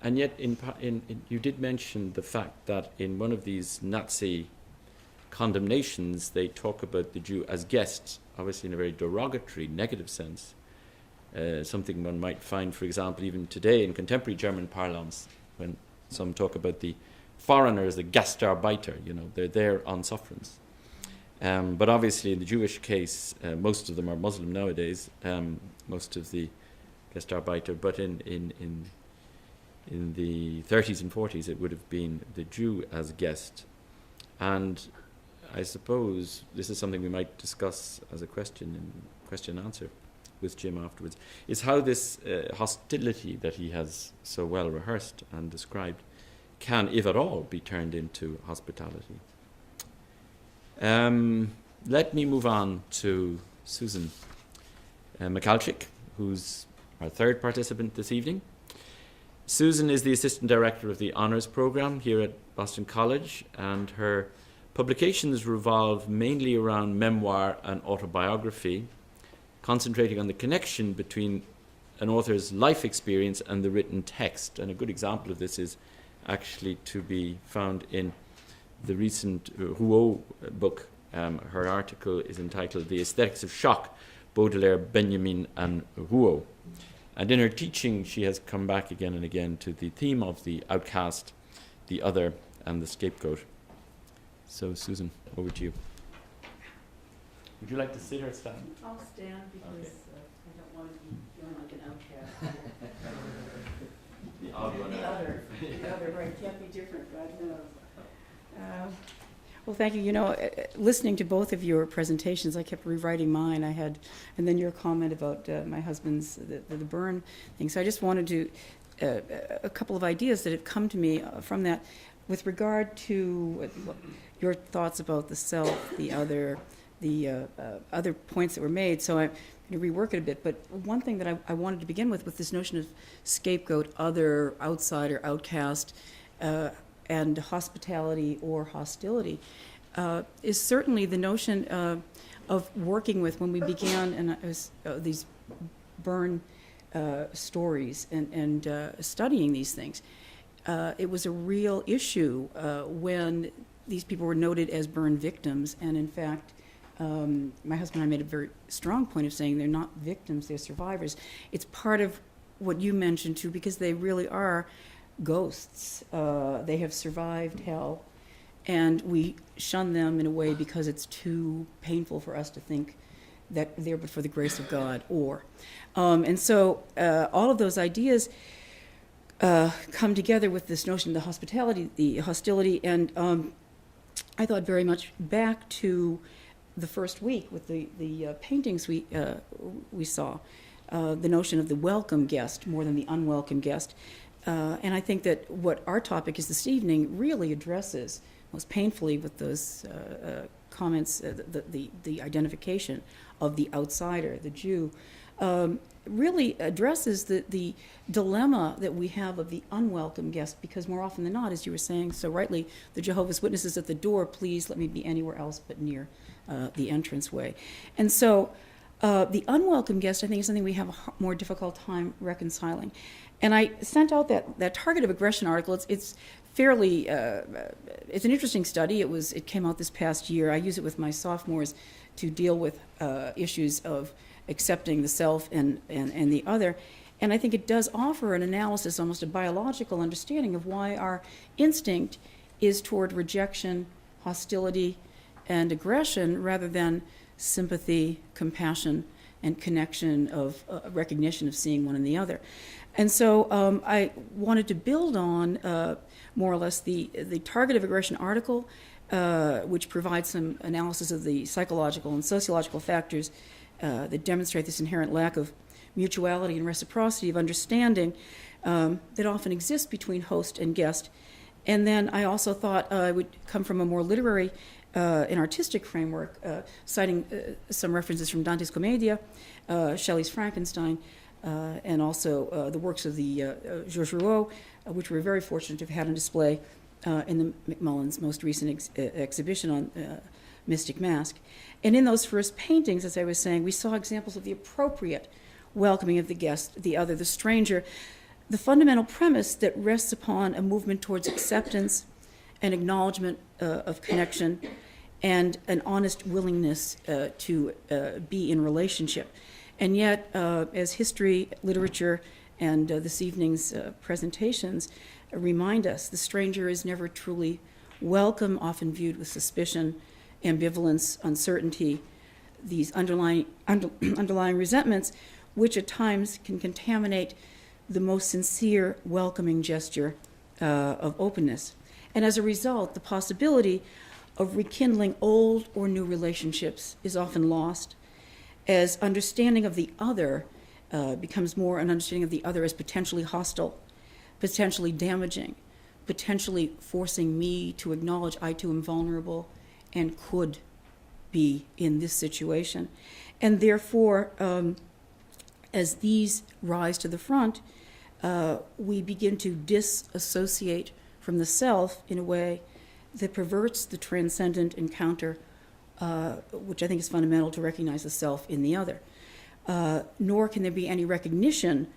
And yet, you did mention the fact that in one of these Nazi condemnations, they talk about the Jew as guests, obviously in a very derogatory, negative sense. Something one might find, for example, even today in contemporary German parlance, when some talk about the foreigner as the Gastarbeiter, they're there on sufferance. But obviously in the Jewish case, most of them are Muslim nowadays, most of the Gastarbeiter, but in the 30s and 40s it would have been the Jew as guest. And I suppose this is something we might discuss as a question and answer with Jim afterwards, is how this hostility that he has so well rehearsed and described can, if at all, be turned into hospitality. Let me move on to Susan Michalczyk, who's our third participant this evening. Susan is the Assistant Director of the Honours Programme here at Boston College, and her publications revolve mainly around memoir and autobiography, concentrating on the connection between an author's life experience and the written text. And a good example of this is actually to be found in the recent Rouault book. Her article is entitled The Aesthetics of Shock, Baudelaire, Benjamin and Rouault. And in her teaching, she has come back again and again to the theme of the outcast, the other, and the scapegoat. So, Susan, over to you. Would you like to sit or stand? I'll stand because I don't want to be feeling like an outcast. The odd one. The other, right? Can't be different, God knows. Well, thank you. Listening to both of your presentations, I kept rewriting mine. And then your comment about my husband's the burn thing. So I just wanted to a couple of ideas that have come to me from that, with regard to your thoughts about the self, the other, the other points that were made. So I'm going to rework it a bit. But one thing that I wanted to begin with this notion of scapegoat, other, outsider, outcast, and hospitality or hostility, is certainly the notion of working with, when we began these burn stories and studying these things. It was a real issue when these people were noted as burn victims, and in fact my husband and I made a very strong point of saying they're not victims, they're survivors. It's part of what you mentioned too, because they really are ghosts. They have survived hell, and we shun them in a way because it's too painful for us to think that they're but for the grace of God. And so all of those ideas come together with this notion of the hospitality, the hostility, and I thought very much back to the first week with the paintings we saw, the notion of the welcome guest more than the unwelcome guest. And I think that what our topic is this evening really addresses most painfully with those comments, the identification of the outsider, the Jew, really addresses the dilemma that we have of the unwelcome guest, because more often than not, as you were saying so rightly, the Jehovah's Witnesses at the door, please let me be anywhere else but near the entranceway. And so the unwelcome guest, I think, is something we have a more difficult time reconciling. And I sent out that target of aggression article. It's fairly, it's an interesting study. It came out this past year. I use it with my sophomores to deal with issues of accepting the self and the other. And I think it does offer an analysis, almost a biological understanding of why our instinct is toward rejection, hostility, and aggression rather than sympathy, compassion, and connection of recognition of seeing one in the other. And so I wanted to build on more or less the target of aggression article, which provides some analysis of the psychological and sociological factors that demonstrate this inherent lack of mutuality and reciprocity of understanding that often exists between host and guest. And then I also thought I would come from a more literary and artistic framework, citing some references from Dante's Commedia, Shelley's Frankenstein, and also the works of the Georges Rouault, which we're very fortunate to have had on display in the McMullen's most recent exhibition on Mystic Mask. And in those first paintings, as I was saying, we saw examples of the appropriate welcoming of the guest, the other, the stranger, the fundamental premise that rests upon a movement towards acceptance and acknowledgement of connection and an honest willingness to be in relationship. And yet, as history, literature, and this evening's presentations remind us, the stranger is never truly welcome, often viewed with suspicion, ambivalence, uncertainty, these underlying resentments, which at times can contaminate the most sincere, welcoming gesture of openness. And as a result, the possibility of rekindling old or new relationships is often lost, as understanding of the other becomes more an understanding of the other as potentially hostile, potentially damaging, potentially forcing me to acknowledge I too am vulnerable and could be in this situation. And therefore, as these rise to the front, we begin to disassociate from the self in a way that perverts the transcendent encounter, which I think is fundamental to recognize the self in the other. Nor can there be any recognition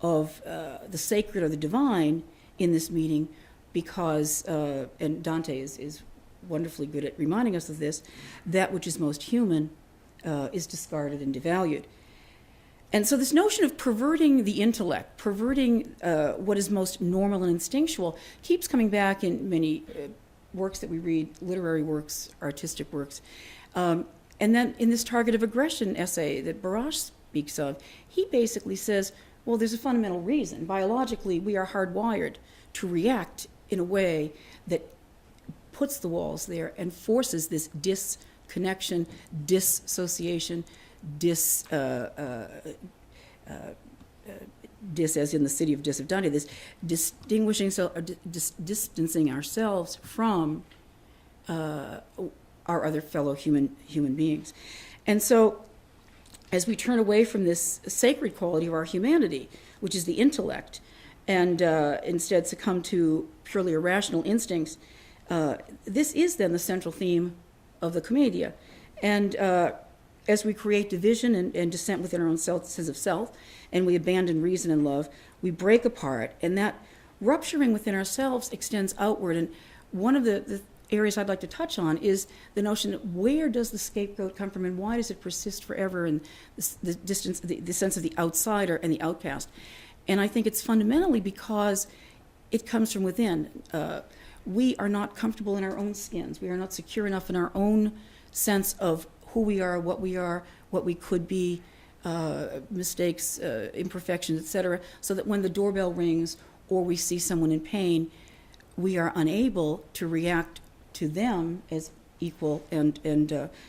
of the sacred or the divine in this meeting because, and Dante is wonderfully good at reminding us of this, that which is most human is discarded and devalued. And so this notion of perverting the intellect, perverting what is most normal and instinctual, keeps coming back in many works that we read, literary works, artistic works. And then in this target of aggression essay that Barash speaks of, he basically says, well, there's a fundamental reason. Biologically, we are hardwired to react in a way that puts the walls there and forces this disconnection, dissociation, dis as in the city of dis of Dante, this distancing ourselves from our other fellow human beings. And so as we turn away from this sacred quality of our humanity, which is the intellect, and instead succumb to purely irrational instincts, this is then the central theme of the Commedia. And as we create division and dissent within our own sense of self, and we abandon reason and love, we break apart, and that rupturing within ourselves extends outward. And one of the areas I'd like to touch on is the notion of where does the scapegoat come from and why does it persist forever, and the sense of the outsider and the outcast. And I think it's fundamentally because it comes from within. We are not comfortable in our own skins. We are not secure enough in our own sense of who we are, what we could be, mistakes, imperfections, etc., so that when the doorbell rings or we see someone in pain, we are unable to react to them as equal and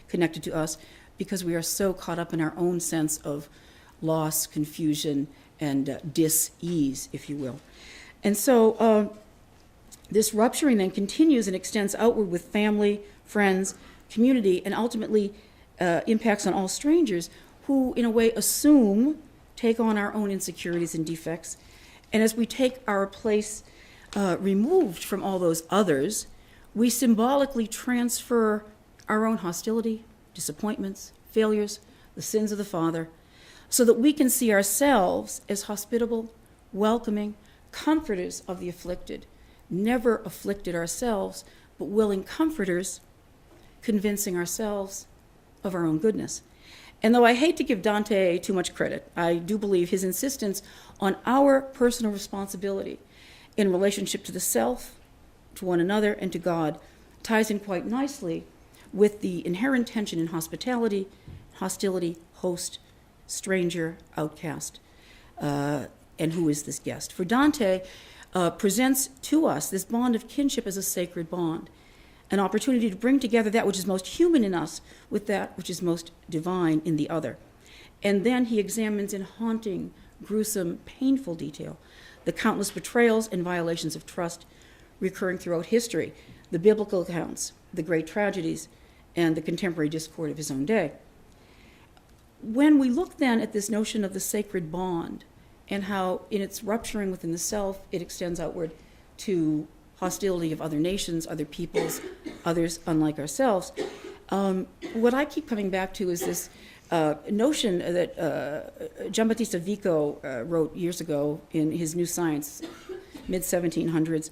connected to us, because we are so caught up in our own sense of loss, confusion, and dis-ease, if you will. And so this rupturing then continues and extends outward with family, friends, community, and ultimately impacts on all strangers who, in a way, take on our own insecurities and defects. And as we take our place removed from all those others, we symbolically transfer our own hostility, disappointments, failures, the sins of the Father, so that we can see ourselves as hospitable, welcoming, comforters of the afflicted, never afflicted ourselves, but willing comforters, convincing ourselves of our own goodness. And though I hate to give Dante too much credit, I do believe his insistence on our personal responsibility in relationship to the self, to one another, and to God ties in quite nicely with the inherent tension in hospitality, hostility, host, stranger, outcast, and who is this guest. For Dante presents to us this bond of kinship as a sacred bond, an opportunity to bring together that which is most human in us with that which is most divine in the other. And then he examines in haunting, gruesome, painful detail the countless betrayals and violations of trust recurring throughout history, the biblical accounts, the great tragedies, and the contemporary discord of his own day. When we look then at this notion of the sacred bond and how in its rupturing within the self, it extends outward to hostility of other nations, other peoples, others unlike ourselves, what I keep coming back to is this notion that Giambattista Vico wrote years ago in his New Science, mid-1700s,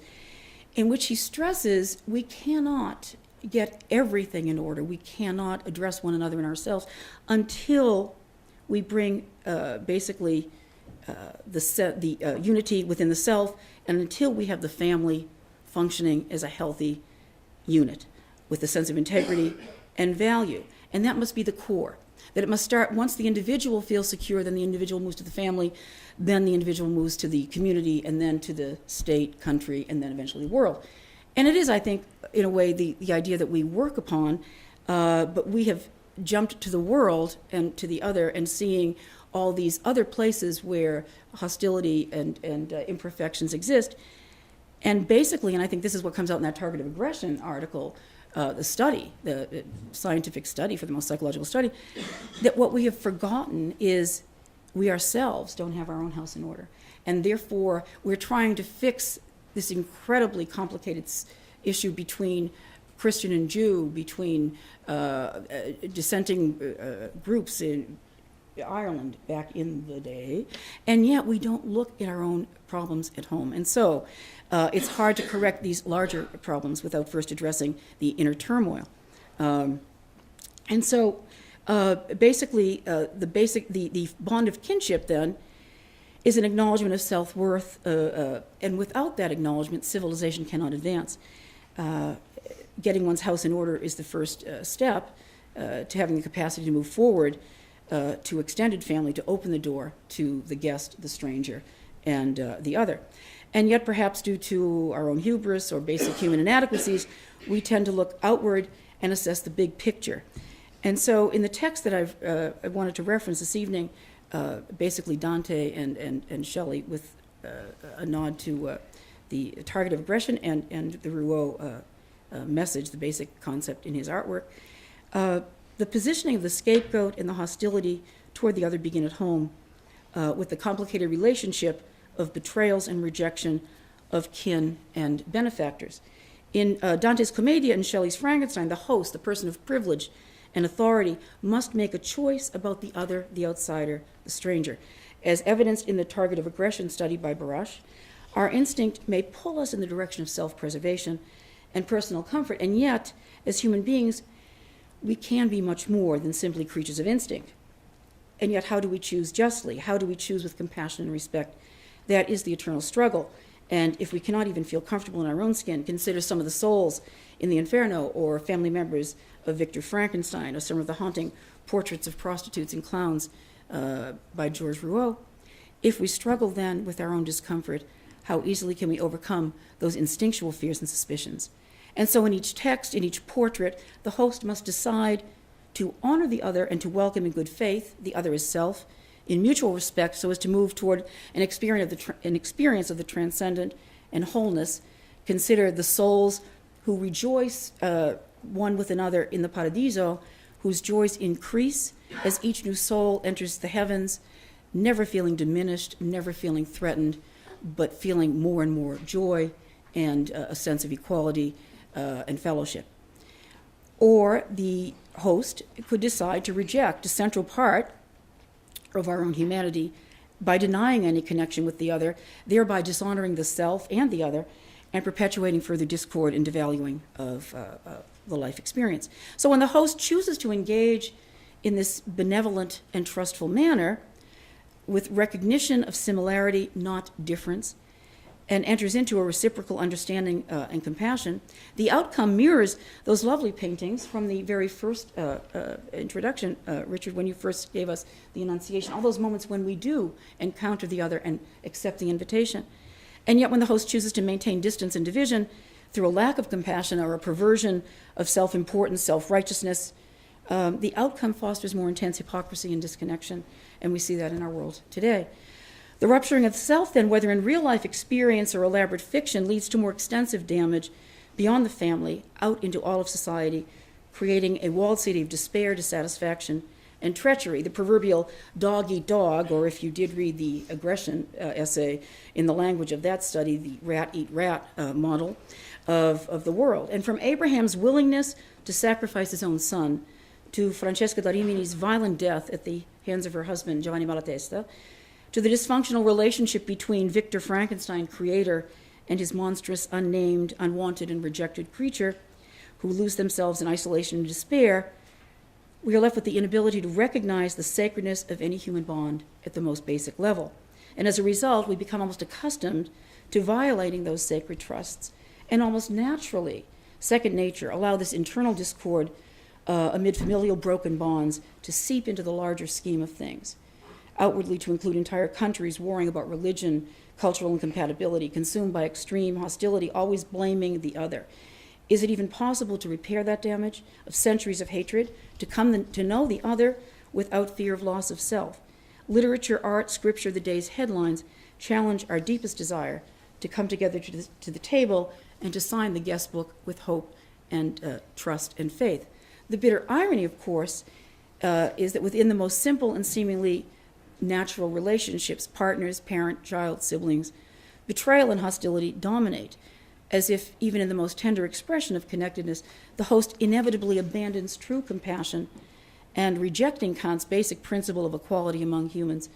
in which he stresses we cannot get everything in order. We cannot address one another and ourselves until we bring basically the unity within the self, and until we have the family functioning as a healthy unit with a sense of integrity and value. And that must be the core. That it must start once the individual feels secure, then the individual moves to the family, then the individual moves to the community, and then to the state, country, and then eventually the world. And it is, I think, in a way, the idea that we work upon, but we have jumped to the world and to the other and seeing all these other places where hostility and imperfections exist. And basically, and I think this is what comes out in that target of aggression article, the study, the scientific study for the most psychological study, that what we have forgotten is we ourselves don't have our own house in order. And therefore, we're trying to fix this incredibly complicated issue between Christian and Jew, between dissenting groups in Ireland back in the day, and yet we don't look at our own problems at home. And so it's hard to correct these larger problems without first addressing the inner turmoil. And so basically, the bond of kinship then is an acknowledgement of self-worth, and without that acknowledgement, civilization cannot advance. Getting one's house in order is the first step to having the capacity to move forward to extended family, to open the door to the guest, the stranger, and the other. And yet, perhaps due to our own hubris or basic human inadequacies, we tend to look outward and assess the big picture. And so in the text that I wanted to reference this evening, basically Dante and Shelley with a nod to the target of aggression and the Rouault message, the basic concept in his artwork, the positioning of the scapegoat and the hostility toward the other begin at home with the complicated relationship of betrayals and rejection of kin and benefactors. In Dante's Commedia and Shelley's Frankenstein, the host, the person of privilege and authority, must make a choice about the other, the outsider, the stranger. As evidenced in the target of aggression study by Barash, our instinct may pull us in the direction of self-preservation, and personal comfort. And yet, as human beings, we can be much more than simply creatures of instinct. And yet, how do we choose justly? How do we choose with compassion and respect? That is the eternal struggle. And if we cannot even feel comfortable in our own skin, consider some of the souls in the Inferno, or family members of Victor Frankenstein, or some of the haunting portraits of prostitutes and clowns by Georges Rouault. If we struggle then with our own discomfort, how easily can we overcome those instinctual fears and suspicions? And so in each text, in each portrait, the host must decide to honor the other and to welcome in good faith the other as self, in mutual respect, so as to move toward an experience of the transcendent and wholeness. Consider the souls who rejoice one with another in the Paradiso, whose joys increase as each new soul enters the heavens, never feeling diminished, never feeling threatened, but feeling more and more joy and a sense of equality and fellowship. Or the host could decide to reject a central part of our own humanity by denying any connection with the other, thereby dishonoring the self and the other, and perpetuating further discord and devaluing of the life experience. So when the host chooses to engage in this benevolent and trustful manner, with recognition of similarity, not difference, and enters into a reciprocal understanding and compassion, the outcome mirrors those lovely paintings from the very first introduction, Richard, when you first gave us the Annunciation, all those moments when we do encounter the other and accept the invitation. And yet when the host chooses to maintain distance and division through a lack of compassion or a perversion of self-importance, self-righteousness, the outcome fosters more intense hypocrisy and disconnection, and we see that in our world today. The rupturing of self, then, whether in real-life experience or elaborate fiction, leads to more extensive damage beyond the family, out into all of society, creating a walled city of despair, dissatisfaction, and treachery. The proverbial dog-eat-dog, or if you did read the aggression essay in the language of that study, the rat-eat-rat model of the world. And from Abraham's willingness to sacrifice his own son, to Francesca da Rimini's violent death at the hands of her husband, Giovanni Malatesta, to the dysfunctional relationship between Victor Frankenstein, creator, and his monstrous, unnamed, unwanted, and rejected creature, who lose themselves in isolation and despair, we are left with the inability to recognize the sacredness of any human bond at the most basic level. And as a result, we become almost accustomed to violating those sacred trusts, and almost naturally, second nature, allow this internal discord amid familial broken bonds to seep into the larger scheme of things, outwardly to include entire countries warring about religion, cultural incompatibility, consumed by extreme hostility, always blaming the other. Is it even possible to repair that damage of centuries of hatred, to come to know the other without fear of loss of self? Literature, art, scripture, the day's headlines challenge our deepest desire to come together to the table and to sign the Guestbook with hope and trust and faith. The bitter irony, of course, is that within the most simple and seemingly natural relationships, partners, parent, child, siblings, betrayal and hostility dominate, as if even in the most tender expression of connectedness, the host inevitably abandons true compassion and, rejecting Kant's basic principle of equality among humans,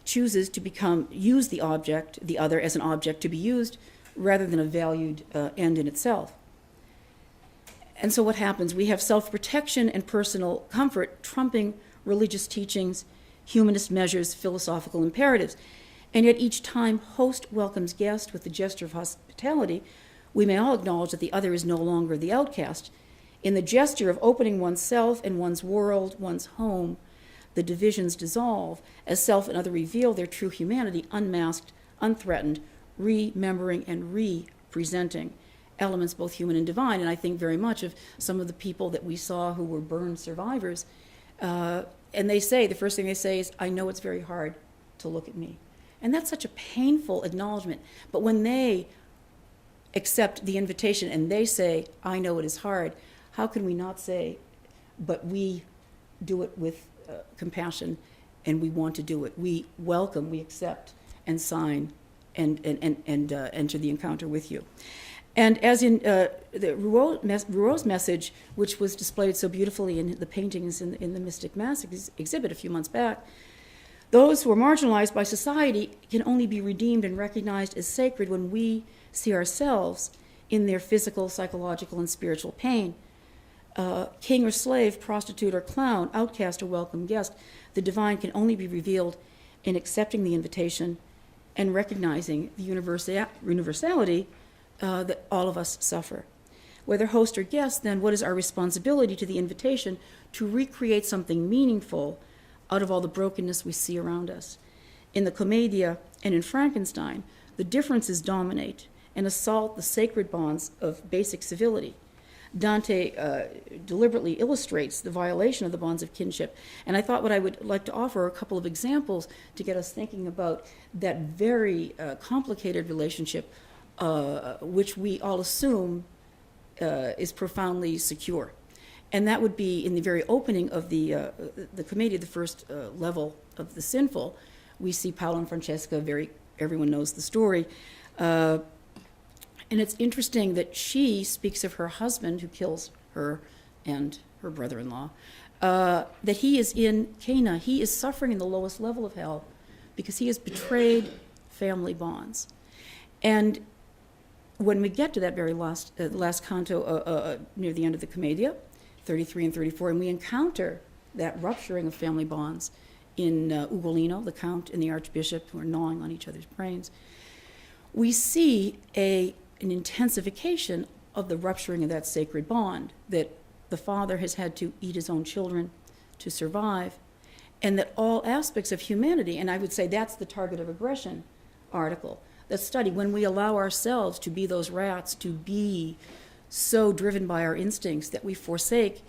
chooses to use the object, the other, as an object to be used rather than a valued end in itself. And so what happens? We have self-protection and personal comfort trumping religious teachings, humanist measures, philosophical imperatives. And yet each time host welcomes guest with the gesture of hospitality, we may all acknowledge that the other is no longer the outcast. In the gesture of opening oneself and one's world, one's home, the divisions dissolve as self and other reveal their true humanity, unmasked, unthreatened, remembering and re-presenting elements both human and divine. And I think very much of some of the people that we saw who were burned survivors, and they say, the first thing they say is, I know it's very hard to look at me. And that's such a painful acknowledgement. But when they accept the invitation and they say, I know it is hard, how can we not say, but we do it with compassion and we want to do it. We welcome, we accept and sign and enter the encounter with you. And as in Rouault's message, which was displayed so beautifully in the paintings in the Mystic Mass exhibit a few months back, those who are marginalized by society can only be redeemed and recognized as sacred when we see ourselves in their physical, psychological, and spiritual pain. King or slave, prostitute or clown, outcast or welcome guest, the divine can only be revealed in accepting the invitation and recognizing the universality that all of us suffer. Whether host or guest, then, what is our responsibility to the invitation to recreate something meaningful out of all the brokenness we see around us? In the Commedia and in Frankenstein, the differences dominate and assault the sacred bonds of basic civility. Dante deliberately illustrates the violation of the bonds of kinship. And I thought what I would like to offer are a couple of examples to get us thinking about that very complicated relationship, which we all assume is profoundly secure. And that would be in the very opening of the Commedia, the first level of the sinful. We see Paolo and Francesca, everyone knows the story. And it's interesting that she speaks of her husband who kills her and her brother-in-law, that he is in Cana. He is suffering in the lowest level of hell because he has betrayed family bonds. And when we get to that very last canto near the end of the Commedia, 33 and 34, and we encounter that rupturing of family bonds in Ugolino, the count and the archbishop who are gnawing on each other's brains, we see an intensification of the rupturing of that sacred bond, that the father has had to eat his own children to survive, and that all aspects of humanity, and I would say that's the target of aggression article, that study, when we allow ourselves to be those rats, to be so driven by our instincts that we forsake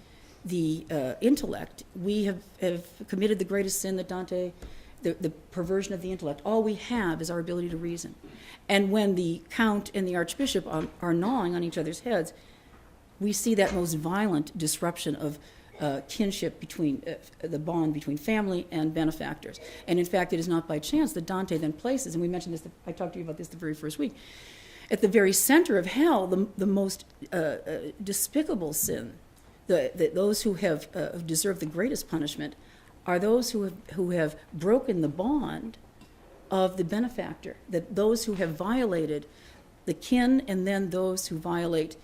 the intellect, we have committed the greatest sin that Dante, the perversion of the intellect. All we have is our ability to reason. And when the count and the archbishop are gnawing on each other's heads, we see that most violent disruption of kinship between the bond between family and benefactors. And in fact, it is not by chance that Dante then places, and we mentioned this, I talked to you about this the very first week, at the very center of hell, the most despicable sin, those who have deserved the greatest punishment, are those who have broken the bond of the benefactor, that those who have violated the kin, and then those who violate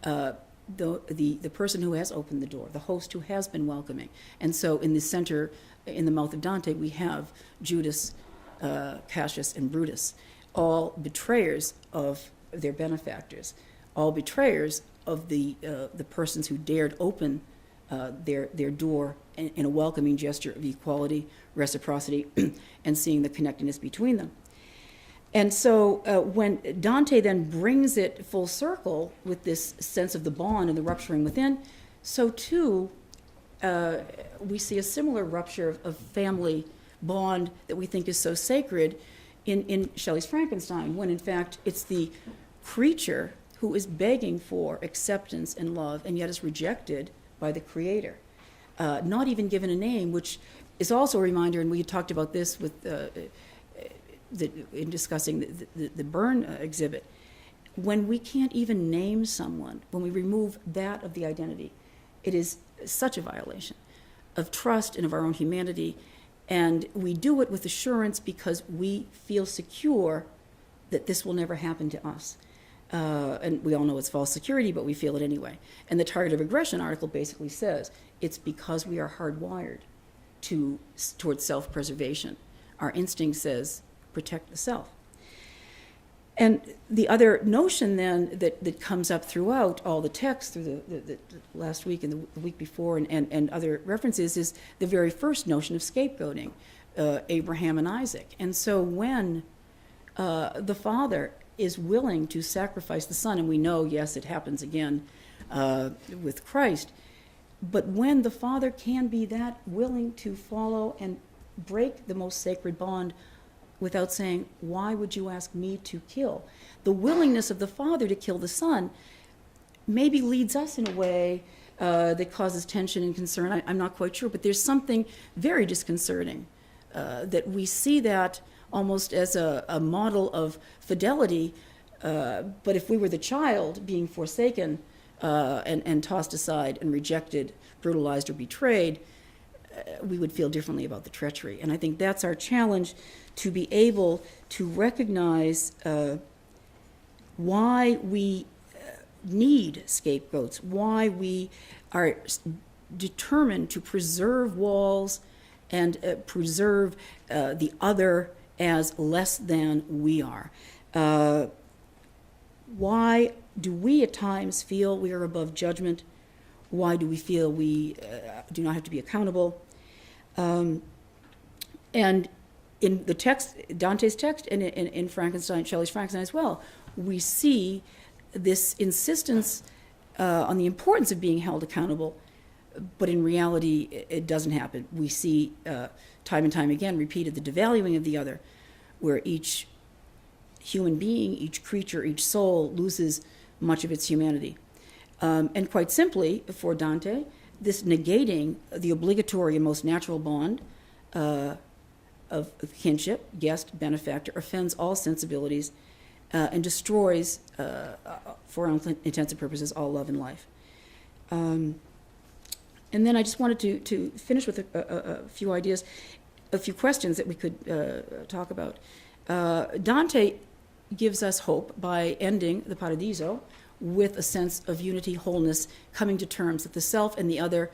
the person who has opened the door, the host who has been welcoming. And so in the center, in the mouth of Dante, we have Judas, Cassius, and Brutus, all betrayers of their benefactors, all betrayers of the persons who dared open their door in a welcoming gesture of equality, reciprocity, and seeing the connectedness between them. And so when Dante then brings it full circle with this sense of the bond and the rupturing within, so too we see a similar rupture of family bond that we think is so sacred in Shelley's Frankenstein, when in fact it's the creature who is begging for acceptance and love and yet is rejected by the creator, not even given a name, which is also a reminder, and we had talked about this with in discussing the Byrne exhibit, when we can't even name someone, when we remove that of the identity, it is such a violation of trust and of our own humanity, and we do it with assurance because we feel secure that this will never happen to us. And we all know it's false security, but we feel it anyway. And the target of aggression article basically says it's because we are hardwired towards self-preservation. Our instinct says, protect the self. And the other notion then that comes up throughout all the texts through the last week and the week before and other references is the very first notion of scapegoating, Abraham and Isaac. And so when the father is willing to sacrifice the son, and we know, yes, it happens again with Christ, but when the father can be that willing to follow and break the most sacred bond without saying, why would you ask me to kill? The willingness of the father to kill the son maybe leads us in a way that causes tension and concern. I'm not quite sure, but there's something very disconcerting that we see that almost as a model of fidelity, but if we were the child being forsaken and tossed aside and rejected, brutalized, or betrayed, we would feel differently about the treachery. And I think that's our challenge, to be able to recognize why we need scapegoats, why we are determined to preserve walls and preserve the other as less than we are. Why do we at times feel we are above judgment? Why do we feel we do not have to be accountable? And in the text, Dante's text, and in Frankenstein, Shelley's Frankenstein as well, we see this insistence on the importance of being held accountable, but in reality, it doesn't happen. We see time and time again repeated the devaluing of the other, where each human being, each creature, each soul loses much of its humanity. And quite simply, for Dante, this negating the obligatory and most natural bond of kinship, guest, benefactor, offends all sensibilities and destroys, for all intents and purposes, all love in life. And then I just wanted to finish with a few ideas, a few questions that we could talk about. Dante gives us hope by ending the Paradiso with a sense of unity, wholeness, coming to terms that the self and the other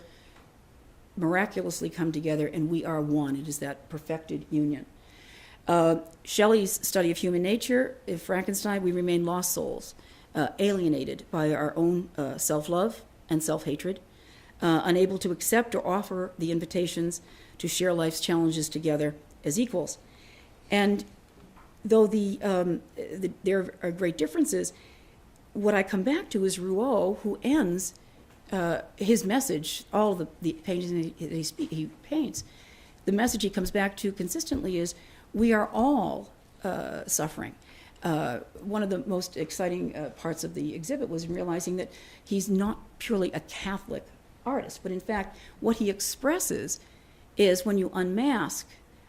miraculously come together and we are one. It is that perfected union. Shelley's study of human nature, in Frankenstein, we remain lost souls, alienated by our own self-love and self-hatred, unable to accept or offer the invitations to share life's challenges together as equals. And though there are great differences, what I come back to is Rouault, who ends his message, all of the paintings he paints, the message he comes back to consistently is, we are all suffering. One of the most exciting parts of the exhibit was realizing that he's not purely a Catholic artist, but in fact, what he expresses is when you unmask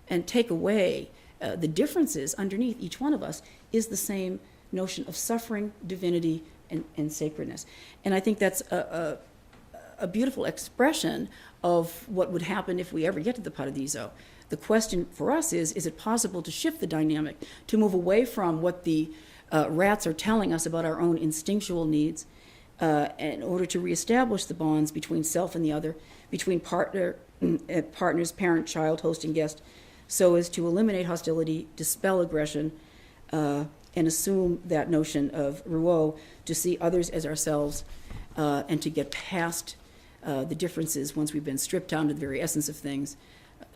and take away the differences underneath each one of us is the same notion of suffering, divinity, and sacredness. And I think that's a beautiful expression of what would happen if we ever get to the Paradiso. The question for us is it possible to shift the dynamic, to move away from what the rats are telling us about our own instinctual needs in order to reestablish the bonds between self and the other, between partners, parent, child, host, and guest, so as to eliminate hostility, dispel aggression, and assume that notion of Rouault, to see others as ourselves, and to get past the differences once we've been stripped down to the very essence of things,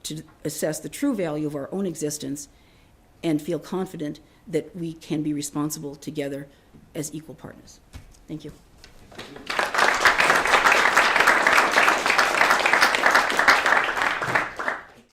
to assess the true value of our own existence and feel confident that we can be responsible together as equal partners. Thank you.